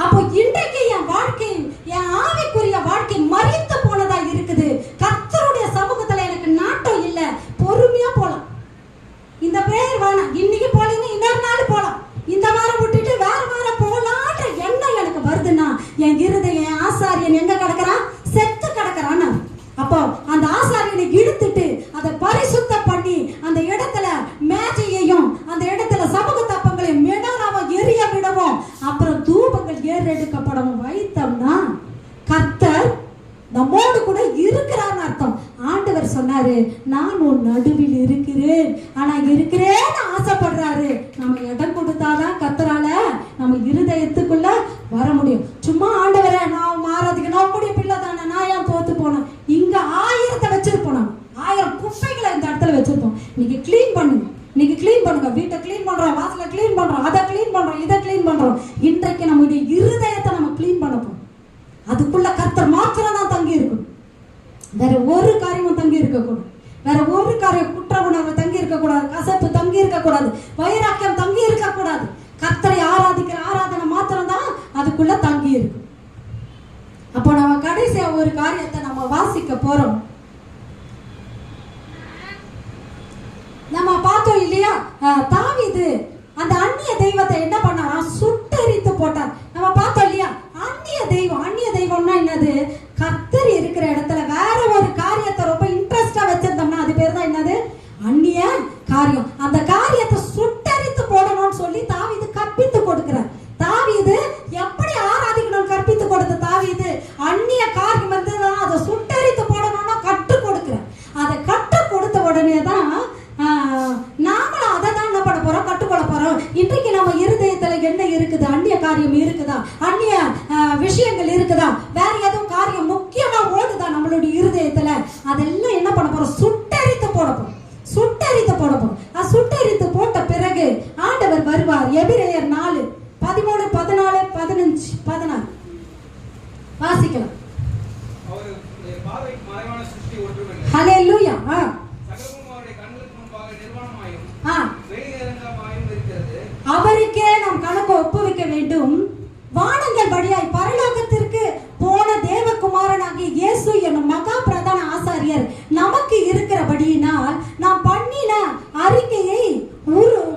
அப்போ இன்றைக்கு என் வாழ்க்கை, என் ஆவிக்குரிய வாழ்க்கை மறித்து போனதா இருக்குது. கர்த்தருடைய சமூகத்துல எனக்கு நாட்டம் இல்லை. பொறுமையா போலாம், இந்த பிரேயர் வேணாம், இன்னைக்கு போலீங்க இன்னொரு நாள் போலாம், இந்த வாரம் விட்டுட்டு வேற வாரம் போலான்ற எண்ணம் எனக்கு வருதுன்னா என் இருதயம், என் ஆசாரியன் எங்க கிடக்குறான்? செத்து கிடக்குறான்னு. அப்போ அந்த ஆசாரியனை இழுத்துட்டு அதை பரிசுத்த பண்ணி அந்த இடத்துல மேஜையையும் அந்த இடத்துல சமூக தப்பங்களையும் மெடாராவும் எரிய விடவும், அப்புறம் தூபங்கள் ஏறெடுக்கப்படவும் வைத்தோம்னா கர்த்தர் நம்மோடு கூட இருக்கிறான்னு அர்த்தம். ஆண்டவர் சொன்னாரு, நான் உன் நடுவில் இருக்கிறேன். ஆனா இருக்கிறேன்னு ஆசைப்படுறாரு. நம்ம இடம் கொடுத்தாதான் கர்த்தரால நம்ம இருதயத்துக்குள்ள வர முடியும். சும்மா ஆண்டவரை நான் மாறதுக்கு நான் உங்களுடைய பிள்ளை தானே, நான் ஏன் தோத்து போனேன்? இங்க 1000 வச்சிருப்போம், 1000 குப்பைகளை இந்த இடத்துல வச்சிருப்போம். நீங்க கிளீன் பண்ணுங்க, நீங்க கிளீன் பண்ணுங்க. வீட்டை கிளீன் பண்றோம், வாசலை கிளீன் பண்றோம், அதை கிளீன் பண்றோம், இதை கிளீன் பண்றோம். இன்றைக்கு நம்முடைய இருதயத்தை நம்ம கிளீன் பண்ண போறோம். அதுக்குள்ள கர்த்தர் மாத்திரம் தான் தங்கி இருக்கும், வேற ஒரு காரியமும் தங்கி இருக்கக்கூடாது. வேற ஒரு காரியம், குற்ற உணர்வு தங்கி இருக்கக்கூடாது, கசப்பு தங்கி இருக்கக்கூடாது, வைராக்கியம் தங்கி இருக்கக்கூடாது. கர்த்தரை ஆராதிக்கிற ஆராதனை மாத்திரம் தான் அதுக்குள்ள தங்கி இருக்கும். அப்போ நம்ம கடைசியா ஒரு காரியத்தை நம்ம வாசிக்க போறோம். நம்ம பார்த்தோம் இல்லையா, தாவீது அந்த அந்நிய தெய்வத்தை என்ன பண்ணாரா? சுட்டெரித்து போட்டார். நம்ம பார்த்தோம் இல்லையா, அந்நிய தெய்வம்னா என்னது? கர்த்தர் இருக்கிற இடத்துல வேற ஒரு காரியத்தை ரொம்ப இன்ட்ரெஸ்டா வச்சிருந்தோம்னா அது பேர் தான் என்னது? அந்நிய காரியம். அந்த காரியத்தை காரியங்கள் இருக்குதா, வேற எதுவும் காரியம் முக்கியமா ஓடுதா நம்மளுடைய இருதயத்துல, அதெல்லாம் என்ன பண்ண போறோம்? சுட்டெரித்து போட போறோம். சுட்டெரித்து போட போறோம். சுட்டெரித்து போட்ட பிறகு ஆண்டவர் வருவார். எபிரேயர் 4:13, 14, 15, 16 வாசிக்கலாம். ஹல்லேலூயா. அவருக்கே நாம் கணக்கு ஒப்புவிக்க வேண்டும். வானங்கள் வழியாய் பரலோகத்திற்கு போன தேவகுமாரனாகிய இயேசு என்னும் மகா பிரதான ஆசாரியர் நமக்கு இருக்கிறபடியினால் நாம் பண்ணின அறிக்கையை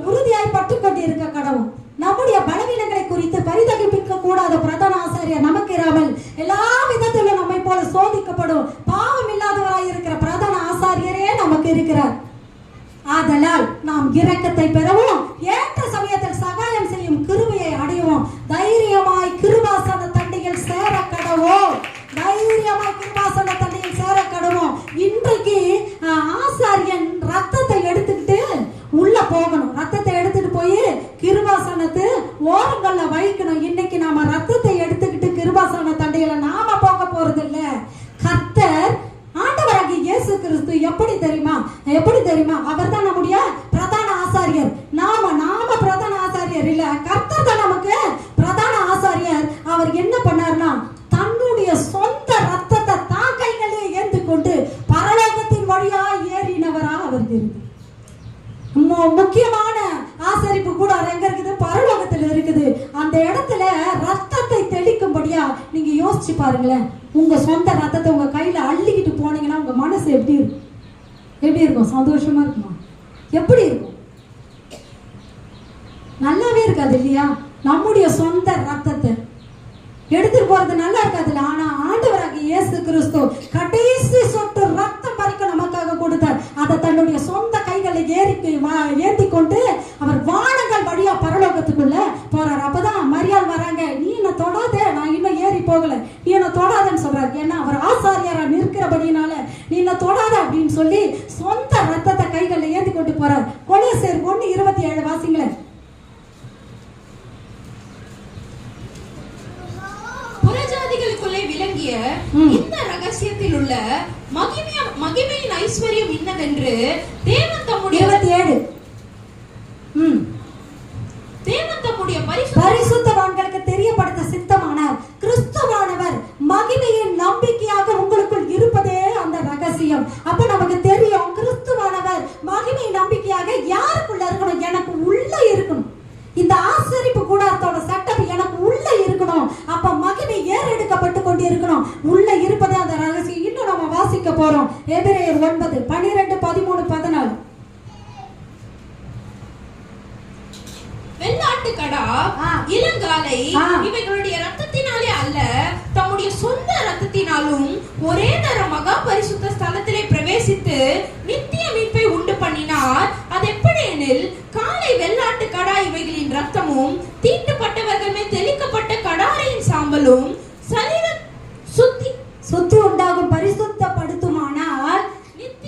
உறுதியாய் பற்றுக் கொண்டிருக்க கடவும். நம்முடைய பலவீனங்களை குறித்து பரிதகிப்பிக்க கூடாத பிரதான ஆசாரியர் நமக்கு இராமல் எல்லா விதத்திலும் நம்மை போல சோதிக்கப்படும் பாவம் இல்லாதவராய் இருக்கிற பிரதான ஆசாரியரே நமக்கு இருக்கிறார். ஆதலால் நாம் இரக்கத்தை பெறவும் ஏற்ற சமயத்தில் சகாயம் செய்யும் கிருபையை அடையவும் தைரியமாய் கிருபாசன தண்டியில் சேர கடவோம். தைரியமாய் கிருபாசன தண்டியில் சேர கடவோம். இன்றைக்கு ஆசாரியன் ரத்தத்தை எடுத்துக்கிட்டு உள்ள போகணும். ரத்தத்தை எடுத்துட்டு போய் கிருபாசனத்து ஓரங்கள்ல வைக்கணும். இன்னைக்கு நாம ரத்தத்தை எடுத்துக்கிட்டு கிருபாசன தண்டையில நாம போக போறது இல்ல. கர்த்தர் ஆண்டவராகிய இயேசு கிறிஸ்து எப்படி தெரியுமா? அவர் தான் நம்முடைய பிரதான ஆசாரியர். நாம பிரதான ஆசாரியர் இல்ல, கர்த்தர் தான் நமக்கு பிரதான ஆசாரியர். அவர் என்ன பண்ணார்னா தன்னுடைய சொந்த ரத்தத்தை தான் கைகளே ஏந்து கொண்டு பரலோகத்தின் வழியா ஏறினவரா அவர் இருந்தார். முக்கியமான ஆசரிப்பு கூட எங்க இருக்குது? பரலோகத்தில் இருக்குது. அந்த இடத்துல ரத்தத்தை தெளிக்கும்படியா நீங்க யோசிச்சு பாருங்களேன். உங்க சொந்த ரத்தத்தை உங்க கையில அள்ளிக்கிட்டு போனீங்கன்னா உங்க மனசு எப்படி இருக்கும்? சந்தோஷமா இருக்குமா? எப்படி இருக்கும்? நல்லாவே இருக்காது இல்லையா? நம்முடைய சொந்த ரத்தத்தை எடுத்துட்டு போறது நல்லா இருக்காதுல்ல. ஆனா ஆண்டவராகிய இயேசு கிறிஸ்து கடைசி சொட்டு ரத்தம் வரைக்கும் நமக்காக கொடுத்தார். அதை தன்னுடைய சொந்த கைகளை ஏந்தி கொண்டு அவர் வானங்கள் வழியா பரலோகத்துக்குள்ள போறார். அப்பதான் மரியாள் வராங்க, நீ என்ன தொடாத, நான் இன்னும் ஏறி போகல, நீ என்ன தொடாதன்னு சொல்றாரு. ஏன்னா அவர் ஆசாரியரா நிற்கிறபடினால நீ என்ன தொடாத அப்படின்னு சொல்லி சொந்த ரத்தத்தை கைகளை ஏந்தி கொண்டு போறார். கொலோசியர் 1:27 வாசிங்களேன். புறஜாதிகளுக்குள்ளே விளங்கிய இந்த ரகசியத்தில் உள்ள மகிமையின் ஐஸ்வர்யம் இன்னதென்று தேவன் தம்முடைய 27 பரிசுத்தவான்களுக்கு தெரியப்படுத்த சித்தமானார். கிறிஸ்துவானவர் மகிமையின் நம்பிக்கையாக உங்களுக்குள் இருப்பதே அந்த ரகசியம். அப்ப நமக்கு தெரியும் கிறிஸ்துவானவர் மகிமை நம்பிக்கையாக யாருக்குள்ள இருக்கணும்? எனக்கு உள்ள இருக்கணும். இந்த ஆசரிப்பு கூடாரத்தோட சட்டம் எனக்கு உள்ள இருக்கணும். அப்ப மகிமை ஏறெடுக்கப்பட்டு கொண்டு இருக்கணும். உள்ள இருப்பதே அந்த ரகசியம். இன்னும் நம்ம வாசிக்க போறோம். எபிரேயர் 9:12, 13, 14. வெள்ளாட்டுக்கடா, இளங்காலை இவைகளுடைய ரத்தத்தினாலே அல்ல, தம்முடைய சொந்த ரத்தத்தினாலும் ஒரே தரம் மகா பரிசுத்த ஸ்தலத்திலே பிரவேசித்து நித்திய மீட்பை உண்டு பண்ணினார். அது எப்படி எனில், காலை வெள்ளாட்டு கடா இவைகளின் ரத்தமும் தீட்டுப்பட்டவர்கள் மேல் தெளிக்கப்பட்ட கடாரையின் சாம்பலும் சரீர சுத்தி உண்டாகும் பரிசுத்தப்படுத்துமானால்,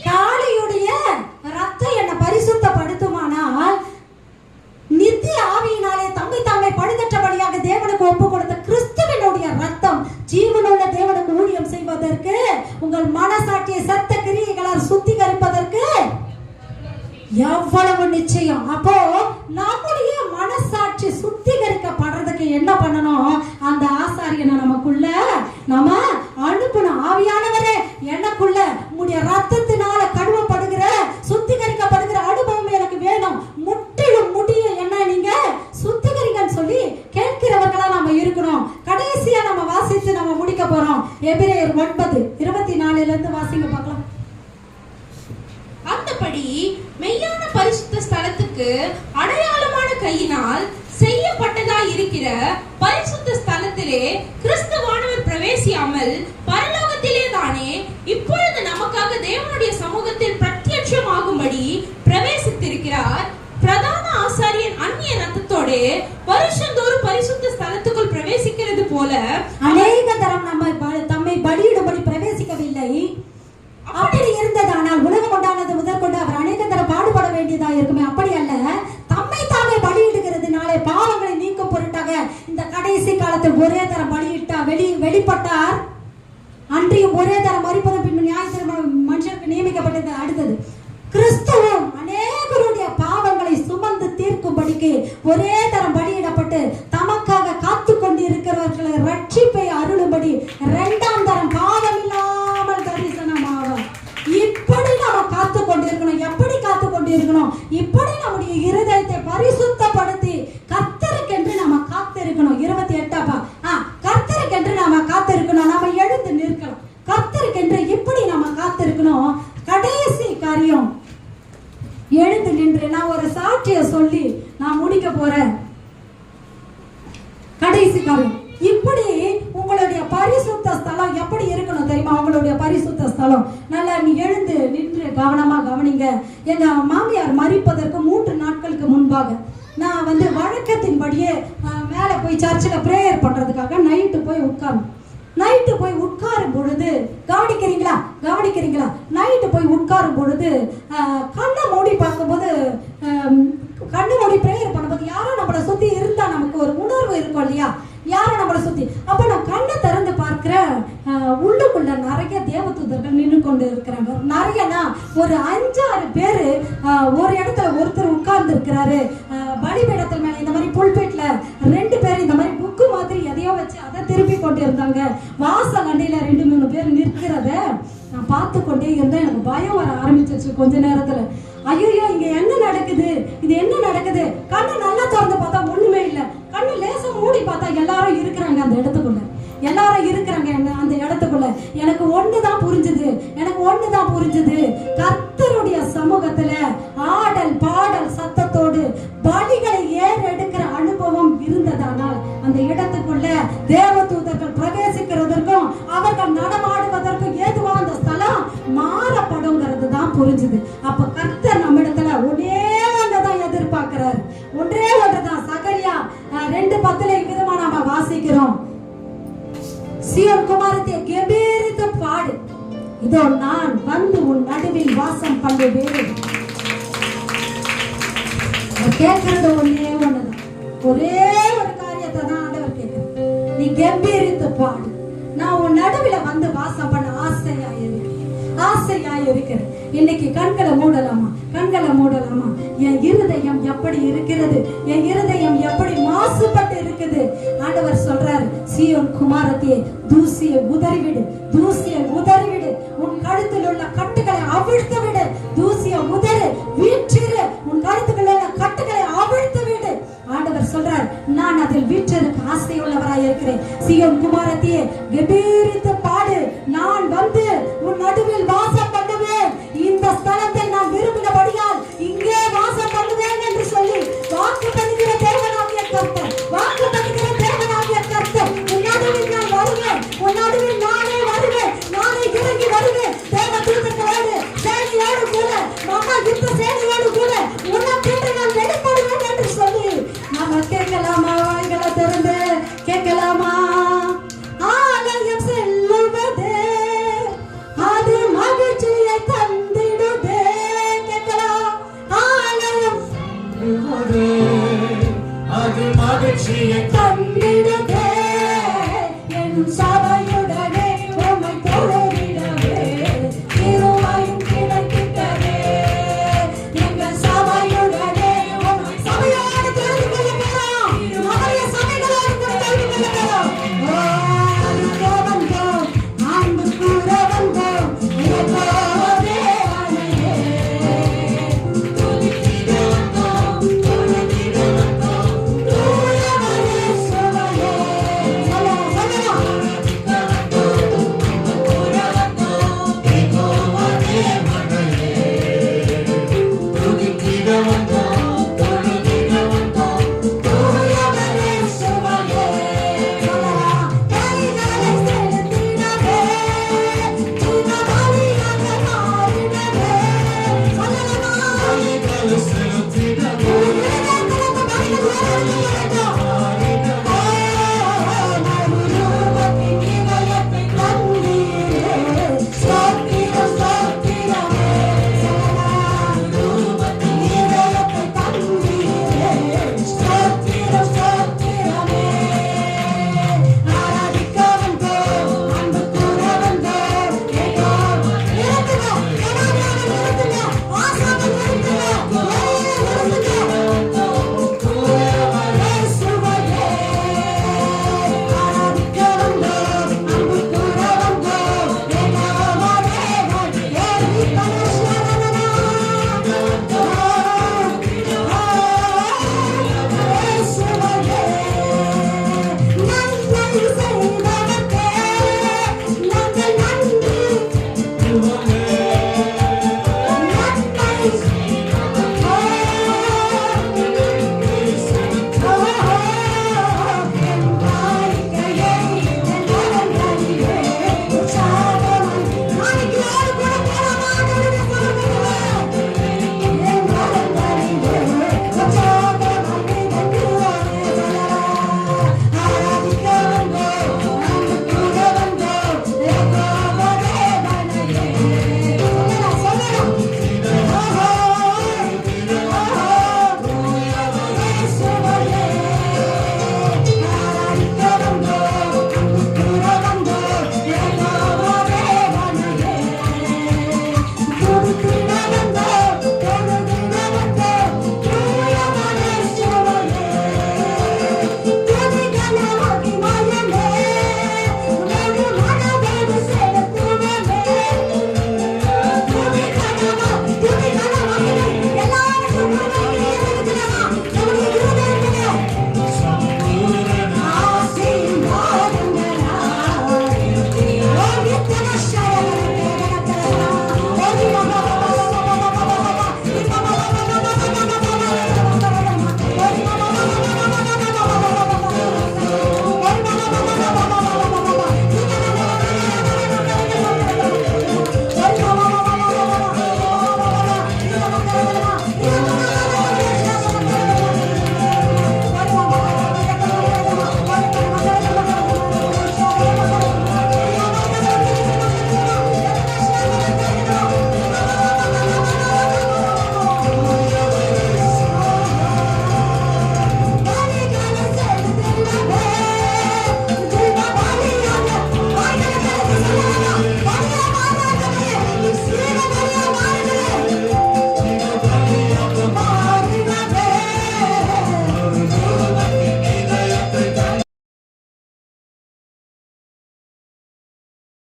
காளையுடைய ரத்தம் என்ன பரிசுத்தப்படுத்துமானால், நித்திய ஆவியினாலே தம்மை தாமே பழுதற்றபடியாக தேவனுக்கு ஒப்பு கொடுத்த கிறிஸ்துவினுடைய ரத்தம் ஜீவனுள்ள தேவனுக்கு ஊழியம் செய்வதற்கு, உங்கள் மனசாட்சியை சத்த கிரியைகளால் சுத்திகரிப்பதற்கு எவ்வளவு நிச்சயம். அப்போ நம்முடைய மனசாட்சி சுத்திகரிக்கப்படுறதுக்கு என்ன பண்ணணும்? அந்த ஆசாரியனை நமக்குள்ள நம்ம அனுப்பணும். ஆவியானவரே, எனக்குள்ள உங்களுடைய ரத்தத்தினால கழுவப்படுகிற சுத்திகரிக்கப்படுகிற அனுபவம் எனக்கு வேணும். முற்றிலும் முடிய என்ன நீங்க சுத்திகரிங்கன்னு சொல்லி கேட்கிறவர்களா நம்ம இருக்கணும். கடைசியா நம்ம வாசித்து நம்ம முடிக்க போறோம். எபிரேயர் 9:24 வாசிங்க பார்க்கலாம். அந்தபடி மெய்யான பரிசுத்த ஸ்தலத்துக்கு அடையாளமான கையினால் செய்யப்பட்டதாய் இருக்கிற பரிசுத்த ஸ்தலத்திலே கிறிஸ்துவானவர் பிரவேசியாமல் பரலோகத்திலே தானே இப்பொழுது நமக்காக தேவனுடைய சமூகத்தில் பிரத்யட்சமாகும்படி பிரவேசித்திருக்கிறார். பிரதான ஆசாரியன் அந்நிய ரத்தத்தோட வருஷந்தோறும் பரிசுத்த ஸ்தலத்துக்குள் பிரவேசிக்கிறது போல அநேக தரம் தம்மை பலியிடும்படி பிரவேசிக்கவில்லை. அப்படி இருந்ததானால் உலகம் உண்டானது முதற்கொண்டு அவர் அநேக தரம் பாடுபட வேண்டியதா இருக்குமே. அப்படி அல்ல, தம்மை தாமே பலியிடுகிறதுனாலே பாவங்களை நீக்கும் பொருட்டாக இந்த கடைசி காலத்தில் ஒரே தரம் பலியிட்டா வெளிப்பட்டார். அன்றையும் ஒரே தரம் மரிப்பதும் பின்பு நியாயத்தீர்ப்பு மனுஷருக்கு நியமிக்கப்பட்டது. அடுத்தது, கிறிஸ்துவும் அநேகருடைய பாவங்களை சுமந்து தீர்க்கும்படிக்கு ஒரே தரம் பலியிடப்பட்டு தமக்காக காத்து கொண்டு இருக்கிறவர்களை ரட்சிப்பை அருளும்படி இரண்டாம் தரம் பாவம் இல்லாமல் தரிசனமாகும். இப்படி நாம காத்து கொண்டிருக்கணும். எப்படி காத்து கொண்டிருக்கணும்? இப்படி நம்முடைய இருதயத்தை பரிசுத்தப்படுத்தி கர்த்தருக்கென்று நாம காத்திருக்கணும். 28 கர்த்தருக்கென்று நாம காத்திருக்கணும். நாம எழுந்து நிற்கணும். கர்த்தருக்கென்று இப்படி நாம காத்திருக்கணும். கடைசி காரியம், எழுந்து நின்று நான் ஒரு சாட்சியை சொல்லி நான் முடிக்க போறேன். கடைசி காரியம், இப்படி உங்களுடைய பரிசுத்த ஸ்தலம் எப்படி இருக்கணும் தெரியுமா? உங்களுடைய பரிசுத்த ஸ்தலம் நல்லா நீ எழுந்து நின்று கவனமா கவனிங்க. எங்க மாமியார் மரிப்பதற்கு 3 நாட்களுக்கு முன்பாக நான் வழக்கத்தின்படியே மேலே போய் சர்ச்சில் பிரேயர் பண்றதுக்காக நைட்டு போய் உட்காரும் பொழுது கவனிக்கிறீங்களா? நைட்டு போய் உட்காரும் பொழுது கண்ணை மூடி பார்க்கும்போது, கண்ணு மூடி பிரேயர் பண்ணும்போது யாரோ நம்மளை சுத்தி இருந்தா நமக்கு ஒரு உணர்வு இருக்கும் இல்லையா? யாரோ நம்மளை சுத்தி. அப்ப நான் கண்ணை திறந்து பார்க்கிறேன், உள்ளுக்குள்ள நிறைய தேவதூதர்கள் நின்று கொண்டு இருக்கிறாங்க. நிறையனா ஒரு 5-6 பேரு ஒரு இடத்துல ஒருத்தர் உட்கார்ந்து இருக்கிறாரு. பலிபீடத்தில் மேல இந்த மாதிரி புல்பேட்ல 2 பேர் இந்த மாதிரி புக்கு மாதிரி எதையோ வச்சு அதை திருப்பி கொண்டு இருந்தாங்க. வாசல் அண்டையில 2-3 பேர் நிற்கிறத நான் பார்த்து கொண்டே இருந்தேன். எனக்கு பயம் வர ஆரம்பிச்சிருச்சு கொஞ்ச நேரத்துல. ஐயோ, இங்க என்ன நடக்குது? இது என்ன நடக்குது? கண்ணு நல்லா திறந்து பார்த்தா ஒண்ணுமே இல்லை. கண்ணு லேசா மூடி பார்த்தா எல்லாரும் இருக்கிறாங்க அந்த இடத்துக்குள்ள. அந்த இடத்துக்குள்ள எனக்கு ஒண்ணுதான் புரிஞ்சுது. கர்த்தருடைய சமூகத்துல ஆடல் பாடல் சத்தத்தோடு பலிகளை ஏறெடுக்கிற அனுபவம் இருந்ததானால் அந்த இடத்துக்குள்ள தேவதூதர்கள் பிரவேசிக்கிறதற்கும் அவர்கள் நடமாடுவதற்கும் ஏதுவா அந்த ஸ்தலம் மாறப்படுங்கிறது தான் புரிஞ்சுது. அப்ப கர்த்தர் நம்ம இடத்துல ஒரே ஒன்றுதான் எதிர்பார்க்கிறார். ஒன்றே ஒன்றுதான். சகரியா 2:10 விதமா நாம வாசிக்கிறோம், சீயோன் குமாரத்தியே கெம்பீரித்து பாடு, இதோ நான் வந்து உன் நடுவில் வாசம் பண்ணுவேன். கேட்கறது ஒன்னே ஒண்ணுதான். ஒரே ஒரு காரியத்தை தான் ஆண்டவர் கேட்கிறார். நீ கெம்பீரித்து பாடு, நான் உன் நடுவில் வந்து வாசம் பண்ண ஆசையா இருக்கிறேன். இன்னைக்கு கண்களை மூடலாமா? என் இருதயம் எப்படி இருக்கிறது? என் இருதயம் எப்படி மாசுபட்டு இருக்குது? ஆண்டவர் சொல்றாரு, சீயோன் குமாரத்தியே தூசியை உதறிவிடு. உன் கழுத்தில் உள்ள கட்டுகளை அவிழ்த்து விடு. தூசியை உதறு, வீற்றிரு. உன் கழுத்துக்குள்ள உள்ள கட்டுகளை அவிழ்த்து விடு. ஆண்டவர் சொல்றார், நான் அதில் வீற்றிருக்க ஆசையுள்ளவராய் இருக்கிறேன். சீயோன் குமாரத்தியே கெம்பீரித்து